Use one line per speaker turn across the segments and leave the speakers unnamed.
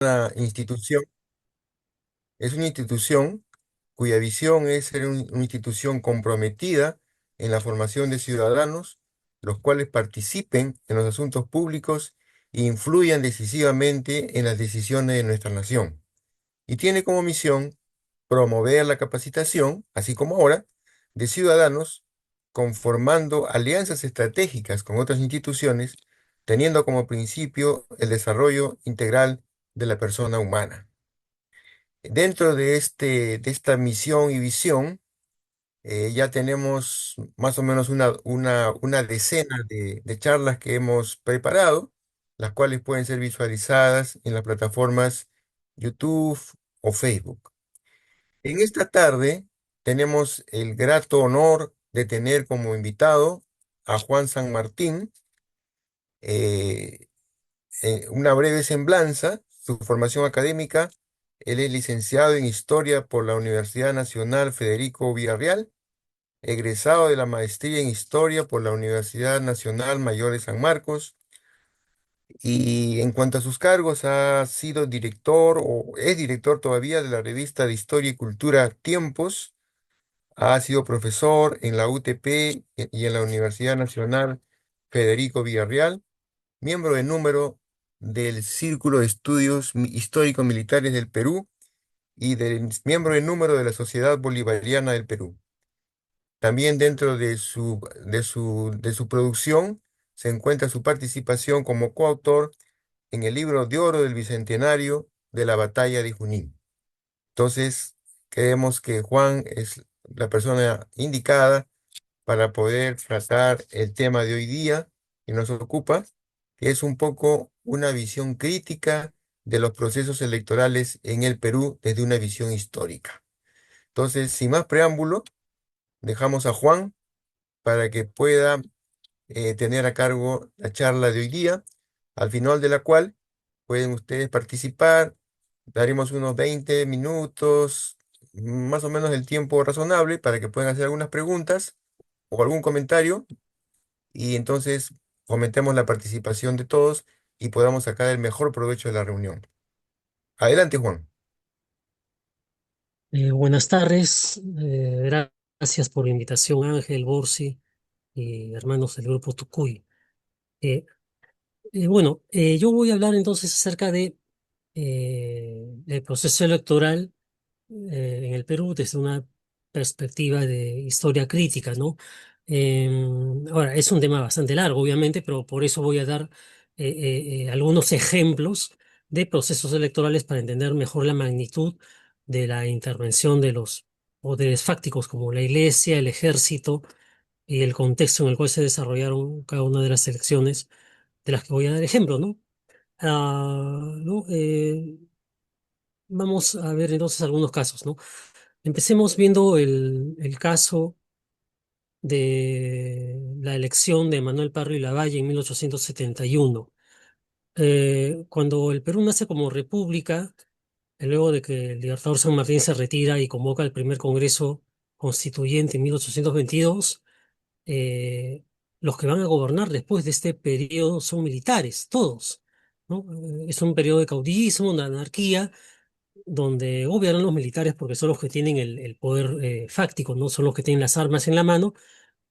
una institución, es una institución cuya visión es ser una institución comprometida en la formación de ciudadanos, los cuales participen en los asuntos públicos e influyan decisivamente en las decisiones de nuestra nación. Y tiene como misión promover la capacitación, así como ahora, de ciudadanos, conformando alianzas estratégicas con otras instituciones, teniendo como principio el desarrollo integral de la persona humana. Dentro de esta misión y visión, ya tenemos más o menos una decena de charlas que hemos preparado, las cuales pueden ser visualizadas en las plataformas YouTube o Facebook. En esta tarde tenemos el grato honor de tener como invitado a Juan San Martín. eh, una breve semblanza, su formación académica: él es licenciado en Historia por la Universidad Nacional Federico Villarreal, egresado de la maestría en Historia por la Universidad Nacional Mayor de San Marcos, y en cuanto a sus cargos, ha sido director o es director todavía de la revista de Historia y Cultura Tiempos. Ha sido profesor en la UTP y en la Universidad Nacional Federico Villarreal, miembro de número del Círculo de Estudios Históricos Militares del Perú y miembro de número de la Sociedad Bolivariana del Perú. También dentro de su producción se encuentra su participación como coautor en el libro de oro del Bicentenario de la Batalla de Junín. Entonces, creemos que Juan es la persona indicada para poder tratar el tema de hoy día que nos ocupa, que es un poco una visión crítica de los procesos electorales en el Perú desde una visión histórica. Entonces, sin más preámbulo, dejamos a Juan para que pueda tener a cargo la charla de hoy día, al final de la cual pueden ustedes participar. Daremos unos 20 minutos, más o menos el tiempo razonable, para que puedan hacer algunas preguntas o algún comentario, y entonces fomentemos la participación de todos y podamos sacar el mejor provecho de la reunión. Adelante, Juan.
Buenas tardes, gracias por la invitación, Ángel, Borsi y hermanos del grupo Tucuy. Eh, yo voy a hablar entonces acerca de el proceso electoral en el Perú desde una perspectiva de historia crítica, ¿no? Ahora, es un tema bastante largo, obviamente, pero por eso voy a dar algunos ejemplos de procesos electorales para entender mejor la magnitud de la intervención de los poderes fácticos como la Iglesia, el ejército y el contexto en el cual se desarrollaron cada una de las elecciones de las que voy a dar ejemplo, ¿no? ¿No? Vamos a ver entonces algunos casos, ¿no? Empecemos viendo el caso de la elección de Manuel Parry y Lavalle en 1871. Cuando el Perú nace como república, luego de que el Libertador San Martín se retira y convoca el primer Congreso Constituyente en 1822, eh, los que van a gobernar después de este periodo son militares, todos, ¿no? Es un periodo de caudillismo, de anarquía, donde gobiernan los militares porque son los que tienen el poder fáctico, ¿no? Son los que tienen las armas en la mano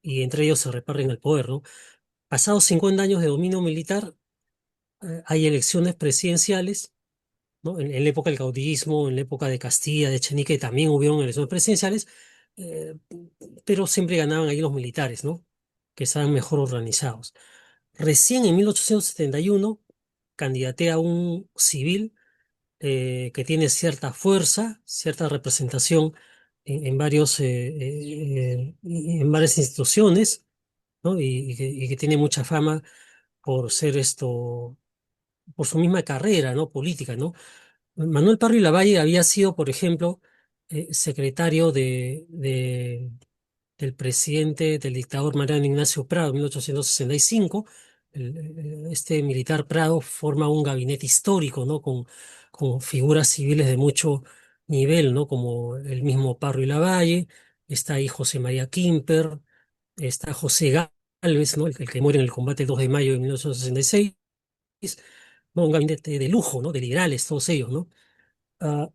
y entre ellos se reparten el poder, ¿no? Pasados 50 años de dominio militar, hay elecciones presidenciales, ¿no? En la época del caudillismo, en la época de Castilla, de Echenique, también hubieron elecciones presidenciales, eh, pero siempre ganaban ahí los militares, ¿no? Que estaban mejor organizados. Recién en 1871 candidatea a un civil que tiene cierta fuerza, cierta representación en varias instituciones, ¿no? Y que tiene mucha fama por ser esto, por su misma carrera, ¿no? Política, ¿no? Manuel Parry Lavalle había sido, por ejemplo, secretario del presidente, del dictador Mariano Ignacio Prado en 1865. Este militar Prado forma un gabinete histórico, ¿no? Con figuras civiles de mucho nivel, ¿no? Como el mismo Parry Lavalle, está ahí José María Quimper, está José Gálvez, ¿no? El que muere en el combate el 2 de mayo de 1966, ¿no? Un gabinete de lujo, ¿no? De liberales, todos ellos, ¿no?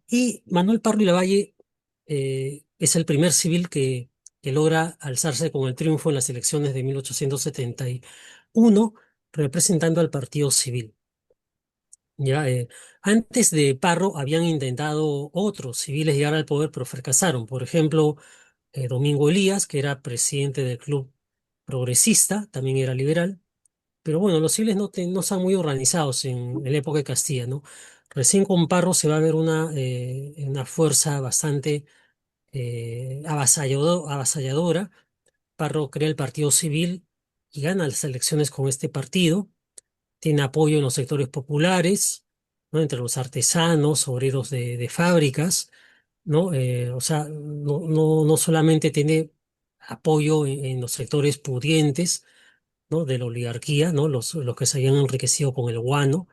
Y Manuel Parro y Lavalle es el primer civil que logra alzarse con el triunfo en las elecciones de 1871, representando al Partido Civil. Ya, antes de Parro habían intentado otros civiles llegar al poder, pero fracasaron. Por ejemplo, Domingo Elías, que era presidente del Club Progresista, también era liberal. Pero bueno, los civiles no están muy organizados en la época de Castilla, ¿no? Recién con Parro se va a ver una fuerza bastante avasalladora. Parro crea el Partido Civil y gana las elecciones con este partido. Tiene apoyo en los sectores populares, ¿no? Entre los artesanos, obreros de fábricas, ¿no? O sea, no solamente tiene apoyo en los sectores pudientes, ¿no? De la oligarquía, ¿no? Los que se habían enriquecido con el guano,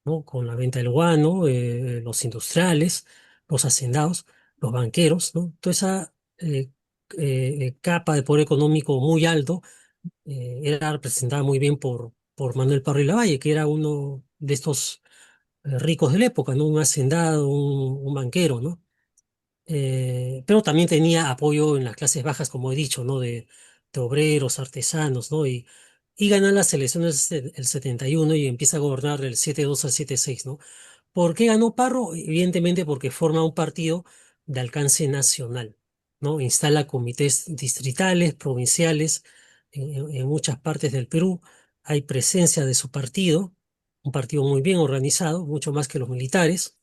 ¿no? Con la venta del guano, los industriales, los hacendados, los banqueros, ¿no? Toda esa capa de poder económico muy alto era representada muy bien por Manuel Parro y Lavalle, que era uno de estos ricos de la época, ¿no? Un hacendado, un banquero, ¿no? Pero también tenía apoyo en las clases bajas, como he dicho, ¿no? De obreros, artesanos, ¿no? Y gana las elecciones el 71 y empieza a gobernar del 7-2 al 7-6, ¿no? ¿Por qué ganó Parro? Evidentemente porque forma un partido de alcance nacional, ¿no? Instala comités distritales, provinciales, en muchas partes del Perú. Hay presencia de su partido, un partido muy bien organizado, mucho más que los militares,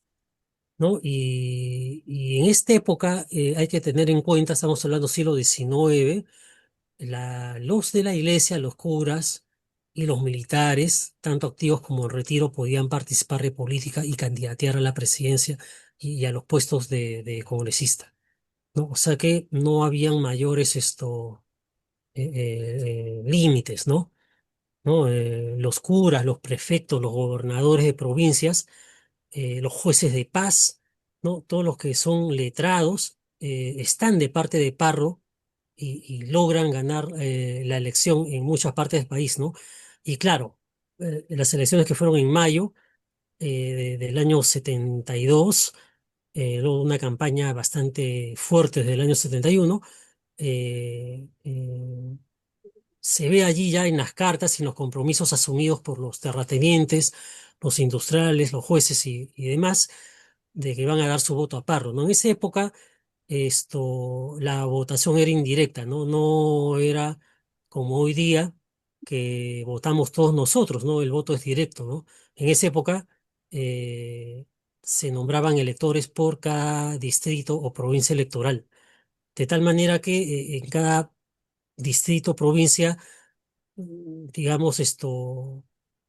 ¿no? Y en esta época hay que tener en cuenta, estamos hablando siglo XIX, los de la iglesia, los curas y los militares, tanto activos como en retiro, podían participar de política y candidatear a la presidencia y a los puestos de congresista, ¿no? O sea que no habían mayores límites, ¿no? ¿No? Los curas, los prefectos, los gobernadores de provincias, los jueces de paz, ¿no? Todos los que son letrados están de parte de Parro y logran ganar la elección en muchas partes del país, ¿no? Y claro, las elecciones que fueron en mayo del año 72, luego una campaña bastante fuerte desde el año 71, eh, eh, se ve allí ya en las cartas y en los compromisos asumidos por los terratenientes, los industriales, los jueces y demás, de que van a dar su voto a Parro, ¿no? En esa época la votación era indirecta, ¿no? No era como hoy día que votamos todos nosotros, ¿no? El voto es directo, ¿no? En esa época eh, se nombraban electores por cada distrito o provincia electoral, de tal manera que en cada distrito, provincia, digamos,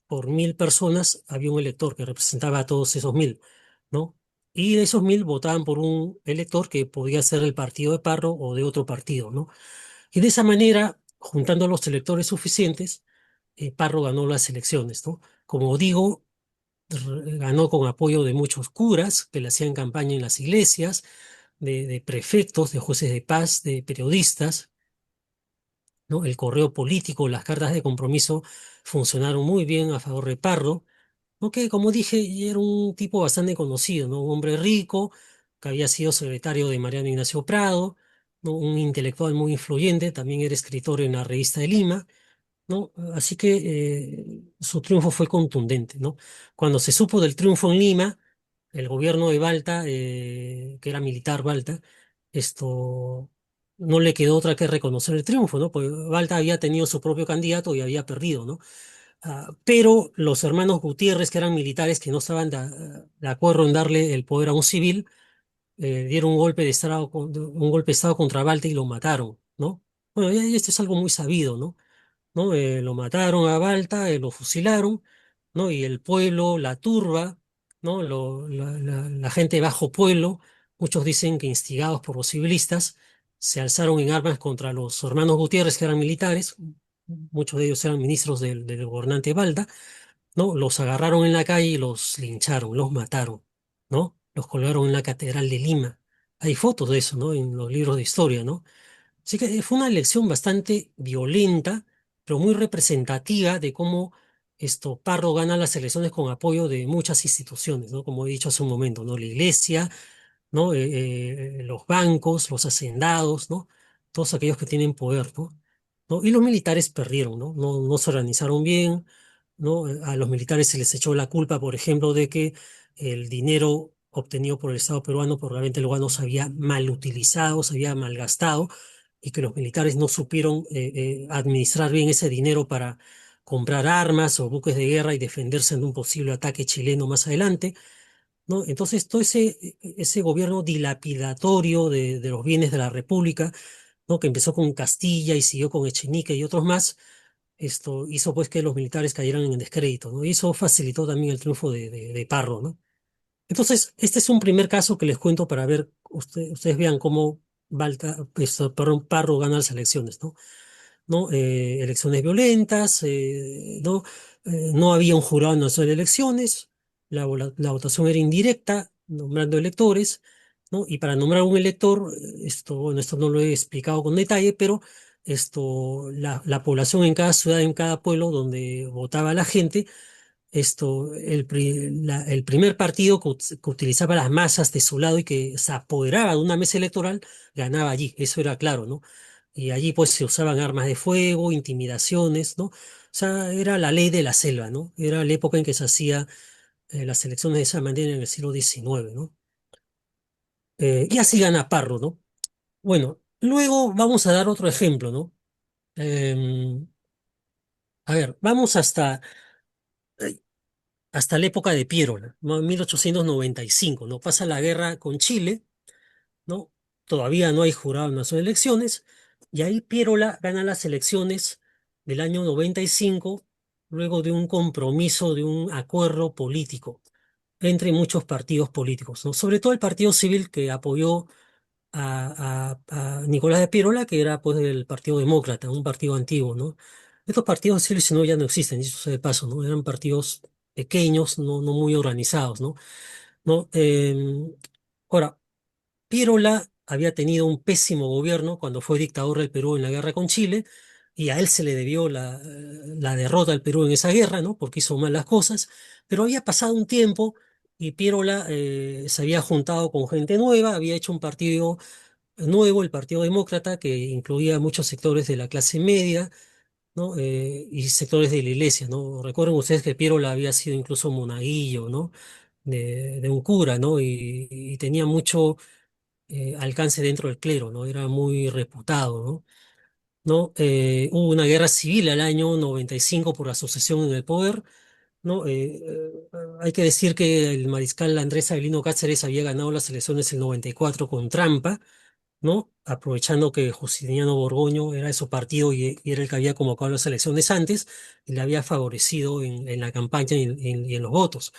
por 1.000 personas había un elector que representaba a todos esos 1.000, ¿no? Y de esos 1.000 votaban por un elector que podía ser el partido de Parro o de otro partido, ¿no? Y de esa manera, juntando los electores suficientes, Parro ganó las elecciones, ¿no? Como digo, ganó con apoyo de muchos curas que le hacían campaña en las iglesias, de prefectos, de jueces de paz, de periodistas, ¿no? El correo político, las cartas de compromiso funcionaron muy bien a favor de Parro, ¿no? Que como dije, era un tipo bastante conocido, ¿no? Un hombre rico, que había sido secretario de Mariano Ignacio Prado, ¿no? Un intelectual muy influyente, también era escritor en la revista de Lima, ¿no? Así que su triunfo fue contundente, ¿no? Cuando se supo del triunfo en Lima, el gobierno de Balta, que era militar Balta, esto no le quedó otra que reconocer el triunfo, ¿no? Pues Balta había tenido su propio candidato y había perdido, ¿no? Pero los hermanos Gutiérrez, que eran militares que no estaban de acuerdo en darle el poder a un civil, dieron un golpe de estado, un golpe de estado contra Balta y lo mataron, ¿no? Bueno, y esto es algo muy sabido, ¿no? ¿No? Lo mataron a Balta, lo fusilaron, ¿no? Y el pueblo, la turba, ¿no? La gente de bajo pueblo, muchos dicen que instigados por los civilistas, se alzaron en armas contra los hermanos Gutiérrez, que eran militares, muchos de ellos eran ministros del gobernante Balta, ¿no? Los agarraron en la calle y los lincharon, los mataron, ¿no? Los colgaron en la Catedral de Lima. Hay fotos de eso, ¿no? En los libros de historia, ¿no? Así que fue una elección bastante violenta, pero muy representativa de cómo Parro gana las elecciones con apoyo de muchas instituciones, ¿no? Como he dicho hace un momento, ¿no? La iglesia, ¿no? Los bancos, los hacendados, ¿no? Todos aquellos que tienen poder, ¿no? ¿No? Y los militares perdieron, ¿no? No se organizaron bien, ¿no? A los militares se les echó la culpa, por ejemplo, de que el dinero obtenido por el Estado peruano probablemente luego no se había mal utilizado, se había malgastado, y que los militares no supieron administrar bien ese dinero para comprar armas o buques de guerra y defenderse en un posible ataque chileno más adelante, ¿no? Entonces, todo ese gobierno dilapidatorio de los bienes de la República, ¿no? Que empezó con Castilla y siguió con Echenique y otros más, hizo pues que los militares cayeran en descrédito, ¿no? Y eso facilitó también el triunfo de Parro, ¿no? Entonces, este es un primer caso que les cuento para ver, ustedes vean cómo perdón, Parro gana las elecciones, ¿no? ¿No? Elecciones violentas, ¿no? No había un jurado nacional de elecciones, la votación era indirecta, nombrando electores, ¿no? Y para nombrar un elector, bueno, esto no lo he explicado con detalle, pero la población en cada ciudad, en cada pueblo donde votaba la gente, el primer partido que utilizaba las masas de su lado y que se apoderaba de una mesa electoral, ganaba allí, eso era claro, ¿no? Y allí pues se usaban armas de fuego, intimidaciones, ¿no? O sea, era la ley de la selva, ¿no? Era la época en que se hacía las elecciones de esa manera en el siglo XIX, ¿no? Y así gana Parro, ¿no? Bueno, luego vamos a dar otro ejemplo, ¿no? Em, a ver, vamos hasta la época de Piérola, ¿no? 1895, ¿no? Pasa la guerra con Chile, ¿no? Todavía no hay jurado en las elecciones, y ahí Piérola gana las elecciones del año 95, luego de un compromiso, de un acuerdo político entre muchos partidos políticos, ¿no? Sobre todo el Partido Civil que apoyó a Nicolás de Piérola, que era pues del Partido Demócrata, un partido antiguo, ¿no? Estos partidos civiles no, ya no existen, dicho sea de paso, ¿no? Eran partidos pequeños, no muy organizados, ¿no? ¿No? Ahora, Piérola había tenido un pésimo gobierno cuando fue dictador del Perú en la guerra con Chile, y a él se le debió la derrota del Perú en esa guerra, ¿no? Porque hizo mal las cosas, pero había pasado un tiempo y Piérola se había juntado con gente nueva, había hecho un partido nuevo, el Partido Demócrata, que incluía muchos sectores de la clase media, ¿no? Y sectores de la iglesia, ¿no? Recuerden ustedes que Piérola había sido incluso monaguillo, ¿no? De un cura, ¿no? Y tenía mucho alcance dentro del clero, ¿no? Era muy reputado, ¿no? ¿No? Hubo una guerra civil al año 95 por asociación en el poder, ¿no? Hay que decir que el mariscal Andrés Avelino Cáceres había ganado las elecciones en el 94 con trampa, ¿no? Aprovechando que Justiniano Borgoño era de su partido y era el que había convocado las elecciones antes, y le había favorecido en la campaña y en los votos,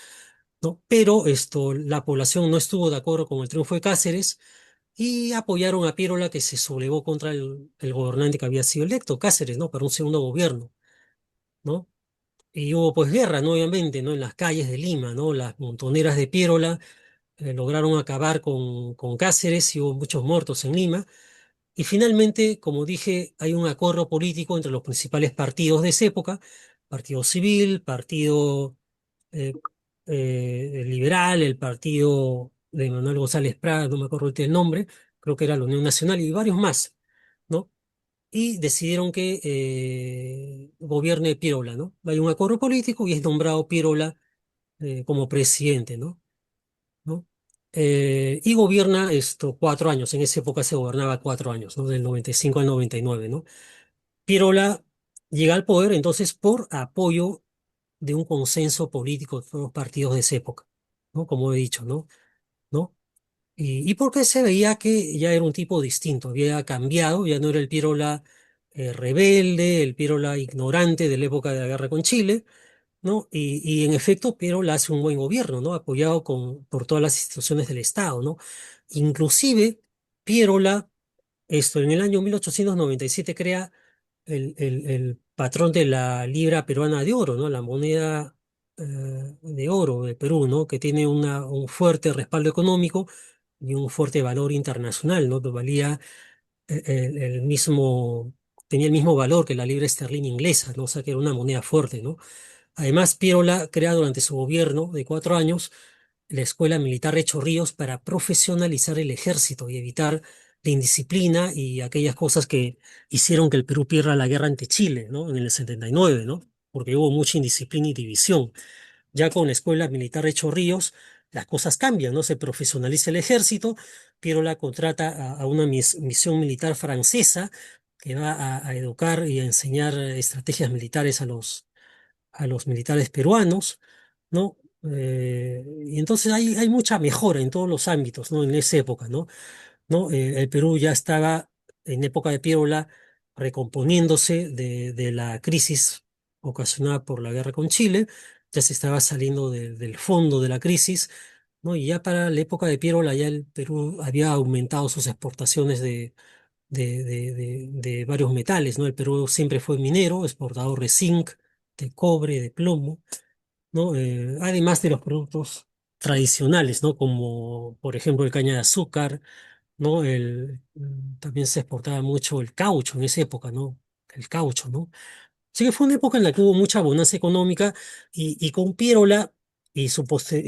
¿no? Pero la población no estuvo de acuerdo con el triunfo de Cáceres y apoyaron a Piérola, que se sublevó contra el gobernante que había sido electo, Cáceres, ¿no? Para un segundo gobierno, ¿no? Y hubo pues guerra, ¿no? Obviamente, ¿no? En las calles de Lima, ¿no? Las montoneras de Piérola lograron acabar con Cáceres y hubo muchos muertos en Lima. Y finalmente, como dije, hay un acuerdo político entre los principales partidos de esa época, Partido Civil, Partido eh, Liberal, el partido de Manuel González Prada, no me acuerdo ahorita el nombre, creo que era la Unión Nacional y varios más, ¿no? Y decidieron que gobierne Piérola, ¿no? Hay un acuerdo político y es nombrado Piérola como presidente, ¿no? ¿No? Y gobierna 4 años, en esa época se gobernaba 4 años, ¿no? Del 95 al 99, ¿no? Piérola llega al poder entonces por apoyo de un consenso político de todos los partidos de esa época, ¿no? Como he dicho, ¿no? ¿No? Y porque se veía que ya era un tipo distinto, había cambiado, ya no era el Piérola rebelde, el Piérola ignorante de la época de la guerra con Chile, ¿no? Y en efecto, Piérola hace un buen gobierno, ¿no? Apoyado por todas las instituciones del Estado, ¿no? Inclusive, Piérola, en el año 1897 crea el patrón de la libra peruana de oro, ¿no? La moneda de oro de Perú, ¿no? Que tiene un fuerte respaldo económico y un fuerte valor internacional, ¿no? Que valía el mismo, tenía el mismo valor que la libra esterlina inglesa, ¿no? O sea, que era una moneda fuerte, ¿no? Además, Piérola crea durante su gobierno de 4 años la Escuela Militar de Chorrillos para profesionalizar el ejército y evitar la indisciplina y aquellas cosas que hicieron que el Perú pierda la guerra ante Chile, ¿no? En el 79, ¿no? Porque hubo mucha indisciplina y división. Ya con la Escuela Militar de Chorrillos, las cosas cambian, ¿no? Se profesionaliza el ejército, Piérola contrata a una misión militar francesa que va a educar y a enseñar estrategias militares a los militares peruanos, ¿no? Y entonces hay mucha mejora en todos los ámbitos, ¿no? En esa época, ¿no? ¿No? El Perú ya estaba en época de Piérola recomponiéndose de la crisis ocasionada por la guerra con Chile, ya se estaba saliendo del fondo de la crisis, ¿no? Y ya para la época de Piérola ya el Perú había aumentado sus exportaciones de varios metales, ¿no? El Perú siempre fue minero, exportador de zinc, de cobre, de plomo, ¿no? Además de los productos tradicionales, ¿no? Como por ejemplo el caña de azúcar, ¿no? También se exportaba mucho el caucho en esa época, ¿no? El caucho, ¿no? Así que fue una época en la que hubo mucha bonanza económica y con Piérola y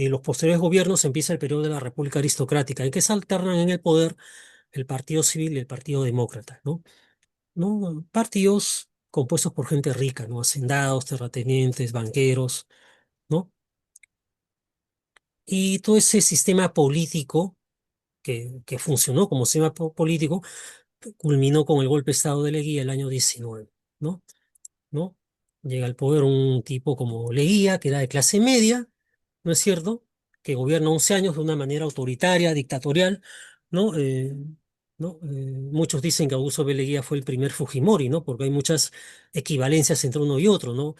los posteriores gobiernos empieza el periodo de la República Aristocrática, en que se alternan en el poder el Partido Civil y el Partido Demócrata, ¿no? ¿No? Partidos compuestos por gente rica, ¿no? Hacendados, terratenientes, banqueros, ¿no? Y todo ese sistema político que funcionó como sistema político culminó con el golpe de Estado de Leguía el año 19, ¿no? ¿No? Llega al poder un tipo como Leguía, que era de clase media, ¿no es cierto? Que gobierna 11 años de una manera autoritaria, dictatorial, ¿no? ¿No? Muchos dicen que Augusto B. Leguía fue el primer Fujimori, ¿no? Porque hay muchas equivalencias entre uno y otro, ¿no?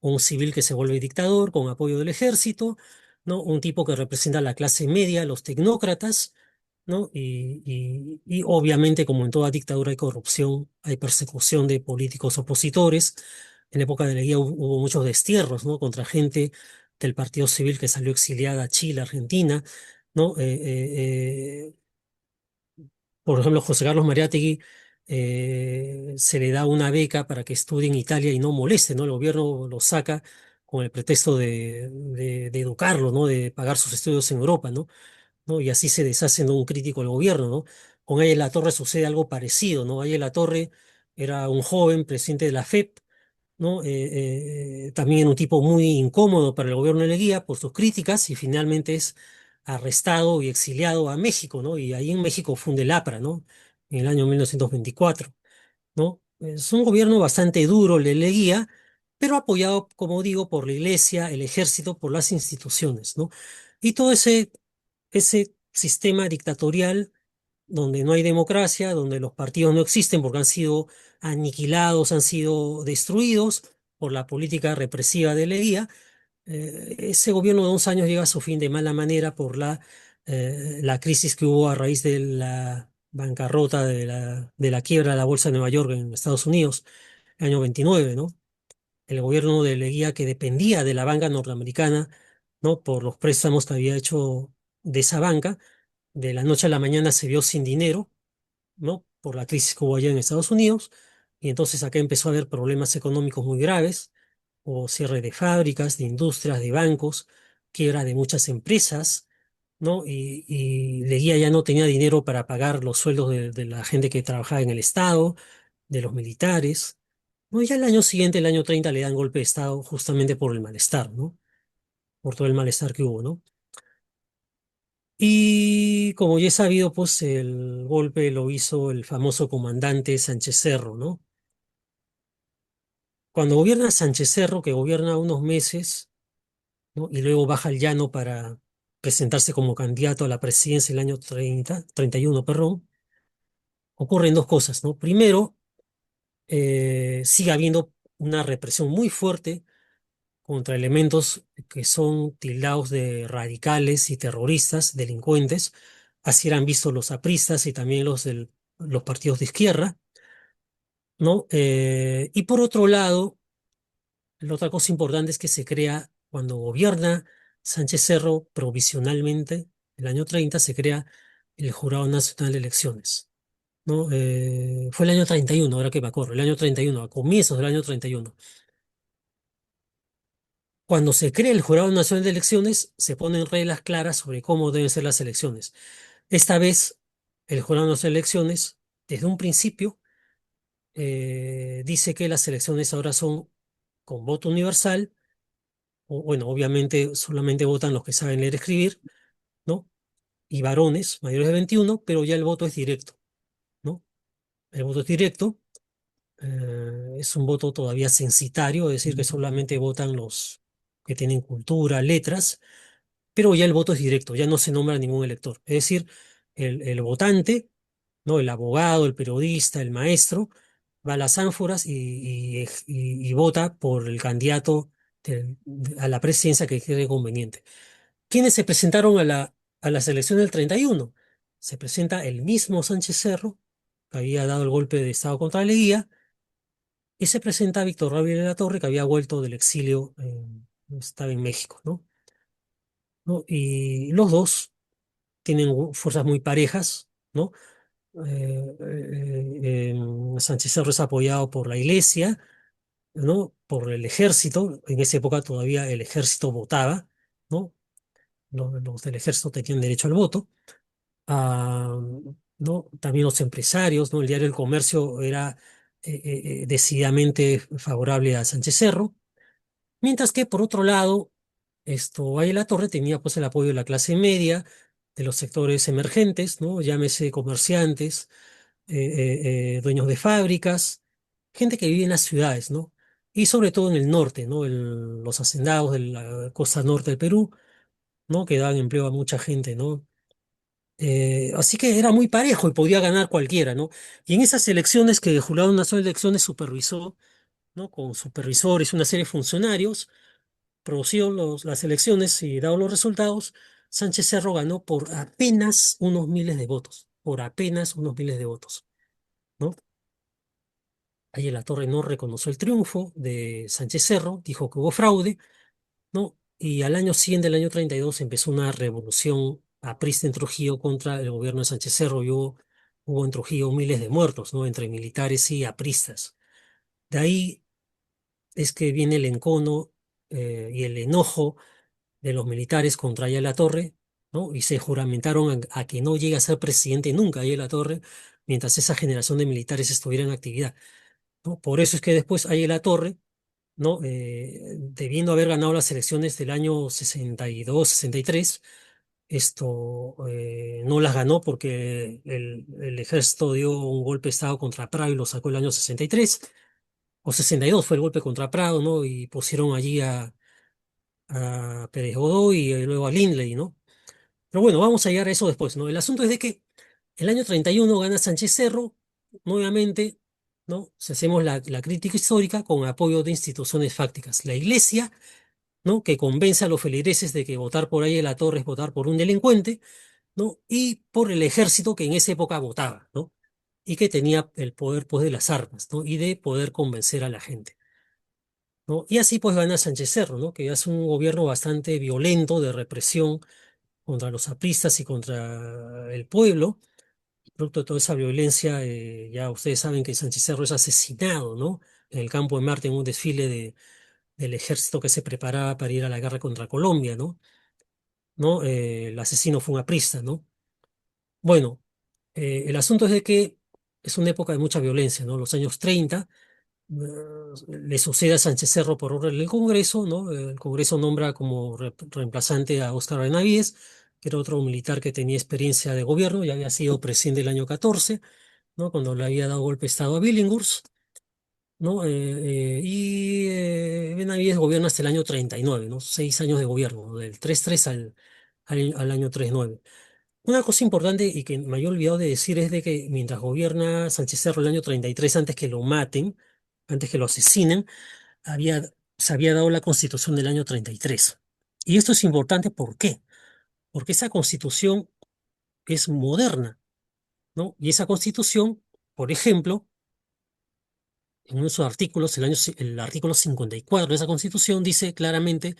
Un civil que se vuelve dictador con apoyo del ejército, ¿no? Un tipo que representa a la clase media, los tecnócratas, ¿no? Y obviamente, como en toda dictadura hay corrupción, hay persecución de políticos opositores. En la época de Leguía hubo muchos destierros, ¿no? Contra gente del Partido Civil que salió exiliada a Chile, Argentina, ¿no? Por ejemplo, José Carlos Mariátegui se le da una beca para que estudie en Italia y no moleste, ¿no? El gobierno lo saca con el pretexto de educarlo, ¿no? De pagar sus estudios en Europa, ¿no? ¿No? Y así se deshace, ¿no? Un crítico del gobierno, ¿no? Con Ayala La Torre sucede algo parecido, ¿no? Ayala La Torre era un joven presidente de la FEP, ¿no? También un tipo muy incómodo para el gobierno de Leguía por sus críticas y finalmente es arrestado y exiliado a México, ¿no? Y ahí en México funde el APRA, ¿no? En el año 1924, ¿no? Es un gobierno bastante duro, el de Leguía, pero apoyado, como digo, por la iglesia, el ejército, por las instituciones, ¿no? Y todo ese sistema dictatorial donde no hay democracia, donde los partidos no existen porque han sido aniquilados, han sido destruidos por la política represiva de Leguía. Ese gobierno de 11 años llega a su fin de mala manera por la crisis que hubo a raíz de la bancarrota, de la quiebra de la Bolsa de Nueva York en Estados Unidos, el año 29, ¿no? El gobierno de Leguía, que dependía de la banca norteamericana, ¿no? Por los préstamos que había hecho de esa banca, de la noche a la mañana se vio sin dinero, ¿no? Por la crisis que hubo allá en Estados Unidos, y entonces acá empezó a haber problemas económicos muy graves, o cierre de fábricas, de industrias, de bancos, quiebra de muchas empresas, ¿no? Y Leguía ya no tenía dinero para pagar los sueldos de la gente que trabajaba en el Estado, de los militares, ¿no? Ya el año siguiente, el año 30, le dan golpe de Estado justamente por el malestar, ¿no? Por todo el malestar que hubo, ¿no? Y como ya es sabido, pues el golpe lo hizo el famoso comandante Sánchez Cerro, ¿no? Cuando gobierna Sánchez Cerro, que gobierna unos meses, ¿no? Y luego baja al llano para presentarse como candidato a la presidencia el año 31, perdón, ocurren dos cosas, ¿no? Primero, sigue habiendo una represión muy fuerte contra elementos que son tildados de radicales y terroristas, delincuentes. Así eran vistos los apristas y también los partidos de izquierda, ¿no? Y por otro lado, la otra cosa importante es que se crea, cuando gobierna Sánchez Cerro provisionalmente, el año 30, se crea el Jurado Nacional de Elecciones, ¿no? Fue el año 31, ahora que me acuerdo, el año 31, a comienzos del año 31. Cuando se crea el Jurado Nacional de Elecciones, se ponen reglas claras sobre cómo deben ser las elecciones. Esta vez, el Jurado Nacional de Elecciones, desde un principio, dice que las elecciones ahora son con voto universal, o bueno, obviamente solamente votan los que saben leer y escribir, ¿no? Y varones mayores de 21, pero ya el voto es directo, ¿no? El voto es directo, es un voto todavía censitario, es decir, que solamente votan los que tienen cultura, letras, pero ya el voto es directo, ya no se nombra ningún elector. Es decir, el votante, ¿no? El abogado, el periodista, el maestro, va a las ánforas y vota por el candidato a la presidencia que cree conveniente. ¿Quiénes se presentaron a las elecciones del 31? Se presenta el mismo Sánchez Cerro, que había dado el golpe de Estado contra Leguía, y se presenta Víctor Gabriel de la Torre, que había vuelto del exilio, estaba en México, ¿no? ¿No? Y los dos tienen fuerzas muy parejas, ¿no? Sánchez Cerro es apoyado por la iglesia, ¿no? Por el ejército. En esa época todavía el ejército votaba, ¿no? Los del ejército tenían derecho al voto. Ah, ¿no? También los empresarios, ¿no? El diario El Comercio era decididamente favorable a Sánchez Cerro. Mientras que, por otro lado, Valle La Torre tenía pues el apoyo de la clase media, de los sectores emergentes, ¿no? Llámese comerciantes, dueños de fábricas, gente que vive en las ciudades, ¿no? Y sobre todo en el norte, ¿no? Los hacendados de la costa norte del Perú, ¿no? Que daban empleo a mucha gente, ¿no? Así que era muy parejo y podía ganar cualquiera, ¿no? Y en esas elecciones que el Jurado Nacional de Elecciones supervisó, ¿no? Con supervisores, una serie de funcionarios, produjeron las elecciones y dado los resultados, Sánchez Cerro ganó por apenas unos miles de votos, por apenas unos miles de votos, ¿no? Ahí la Torre no reconoció el triunfo de Sánchez Cerro, dijo que hubo fraude, ¿no? Y al año siguiente, el año 32, empezó una revolución aprista en Trujillo contra el gobierno de Sánchez Cerro y hubo en Trujillo miles de muertos, ¿no? Entre militares y apristas. De ahí es que viene el encono y el enojo de los militares contra Ayala Torre, ¿no? Y se juramentaron a que no llegue a ser presidente nunca Ayala Torre mientras esa generación de militares estuviera en actividad, ¿no? Por eso es que después Ayala Torre, ¿no? Debiendo haber ganado las elecciones del año 62, 63, no las ganó porque el ejército dio un golpe de Estado contra Prado y lo sacó el año 63, o 62 fue el golpe contra Prado, ¿no? Y pusieron allí a Pérez Godoy y luego a Lindley, ¿no? Pero bueno, vamos a llegar a eso después, ¿no? El asunto es de que el año 31 gana Sánchez Cerro, nuevamente, ¿no? Si hacemos la crítica histórica con apoyo de instituciones fácticas. La Iglesia, ¿no? Que convence a los feligreses de que votar por ahí en la Torre es votar por un delincuente, ¿no? Y por el ejército que en esa época votaba, ¿no? Y que tenía el poder, pues, de las armas, ¿no? Y de poder convencer a la gente, ¿no? Y así, pues, gana Sánchez Cerro, ¿no? Que es un gobierno bastante violento, de represión contra los apristas y contra el pueblo. Producto de toda esa violencia, ya ustedes saben que Sánchez Cerro es asesinado, ¿no? En el campo de Marte, en un desfile del ejército que se preparaba para ir a la guerra contra Colombia, ¿no? ¿No? El asesino fue un aprista, ¿no? Bueno, el asunto es de que es una época de mucha violencia, ¿no? Los años 30, le sucede a Sánchez Cerro por orden del Congreso, ¿no? El Congreso nombra como reemplazante a Óscar Benavides, que era otro militar que tenía experiencia de gobierno, ya había sido presidente el año 14, ¿no? Cuando le había dado golpe de Estado a Billinghurst, ¿no? Benavides gobierna hasta el año 39, ¿no? 6 años de gobierno, ¿no? Del 33 al año 39. Una cosa importante y que me había olvidado de decir es de que mientras gobierna Sánchez Cerro el año 33, antes que lo maten, antes que lo asesinen, había, se había dado la Constitución del año 33. Y esto es importante, ¿por qué? Porque esa Constitución es moderna, ¿no? Y esa Constitución, por ejemplo, en uno de sus artículos, el artículo 54 de esa Constitución dice claramente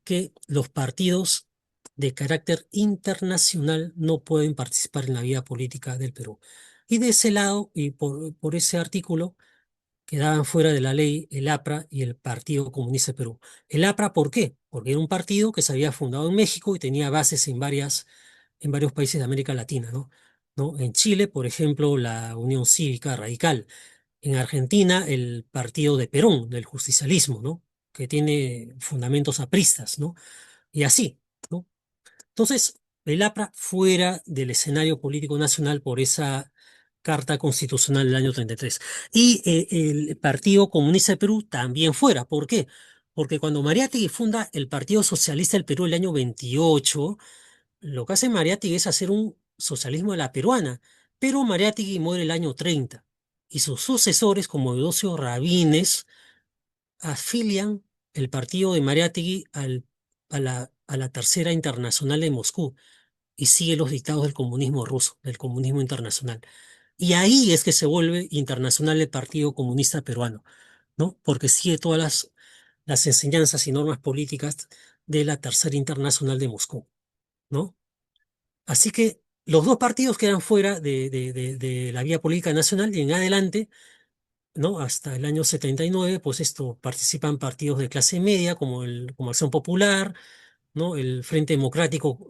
que los partidos de carácter internacional no pueden participar en la vida política del Perú. Y de ese lado, y por ese artículo, quedaban fuera de la ley el APRA y el Partido Comunista de Perú. El APRA, ¿por qué? Porque era un partido que se había fundado en México y tenía bases en varios países de América Latina, ¿no? ¿No? En Chile, por ejemplo, la Unión Cívica Radical. En Argentina, el partido de Perón, del justicialismo, ¿no? Que tiene fundamentos apristas, ¿no? Y así, ¿no? Entonces, el APRA fuera del escenario político nacional por esa Carta Constitucional del año 33. Y el Partido Comunista de Perú también fuera. ¿Por qué? Porque cuando Mariátegui funda el Partido Socialista del Perú el año 28, lo que hace Mariátegui es hacer un socialismo de la peruana, pero Mariátegui muere el año 30 y sus sucesores, como Eudosio Rabines, afilian el partido de Mariátegui a la Tercera Internacional de Moscú y sigue los dictados del comunismo ruso, del comunismo internacional. Y ahí es que se vuelve internacional el Partido Comunista Peruano, ¿no? Porque sigue todas las enseñanzas y normas políticas de la Tercera Internacional de Moscú, ¿no? Así que los dos partidos quedan fuera de la vía política nacional y en adelante, ¿no? Hasta el año 79, pues esto participan partidos de clase media como Acción Popular, ¿no? El Frente Democrático,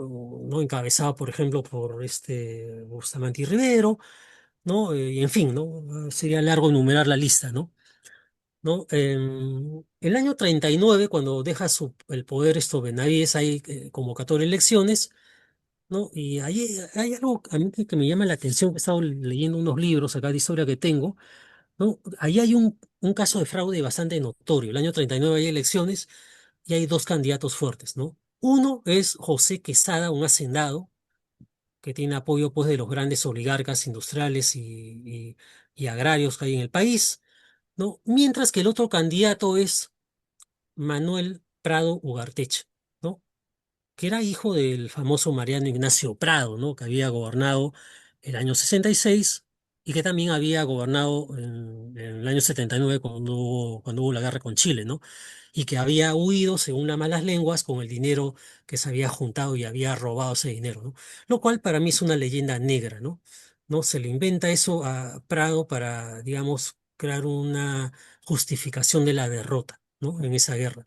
¿no? Encabezado, por ejemplo, por Bustamante y Rivero, ¿no? Y en fin, ¿no? Sería largo enumerar la lista, ¿no? ¿No? El año 39, cuando deja el poder Benavides, hay convocatoria de elecciones, ¿no? Y ahí hay algo a mí que me llama la atención, que he estado leyendo unos libros acá de historia que tengo, ¿no? Ahí hay un caso de fraude bastante notorio. El año 39 hay elecciones y hay dos candidatos fuertes, ¿no? Uno es José Quesada, un hacendado, que tiene apoyo pues de los grandes oligarcas industriales y agrarios que hay en el país, ¿no? Mientras que el otro candidato es Manuel Prado Ugarteche, ¿no? Que era hijo del famoso Mariano Ignacio Prado, ¿no? Que había gobernado el año 66 y que también había gobernado en el año 79 cuando hubo la guerra con Chile, ¿no? Y que había huido, según las malas lenguas, con el dinero que se había juntado y había robado ese dinero, ¿no? Lo cual para mí es una leyenda negra, ¿no? ¿No? Se le inventa eso a Prado para, digamos, crear una justificación de la derrota, ¿no? En esa guerra,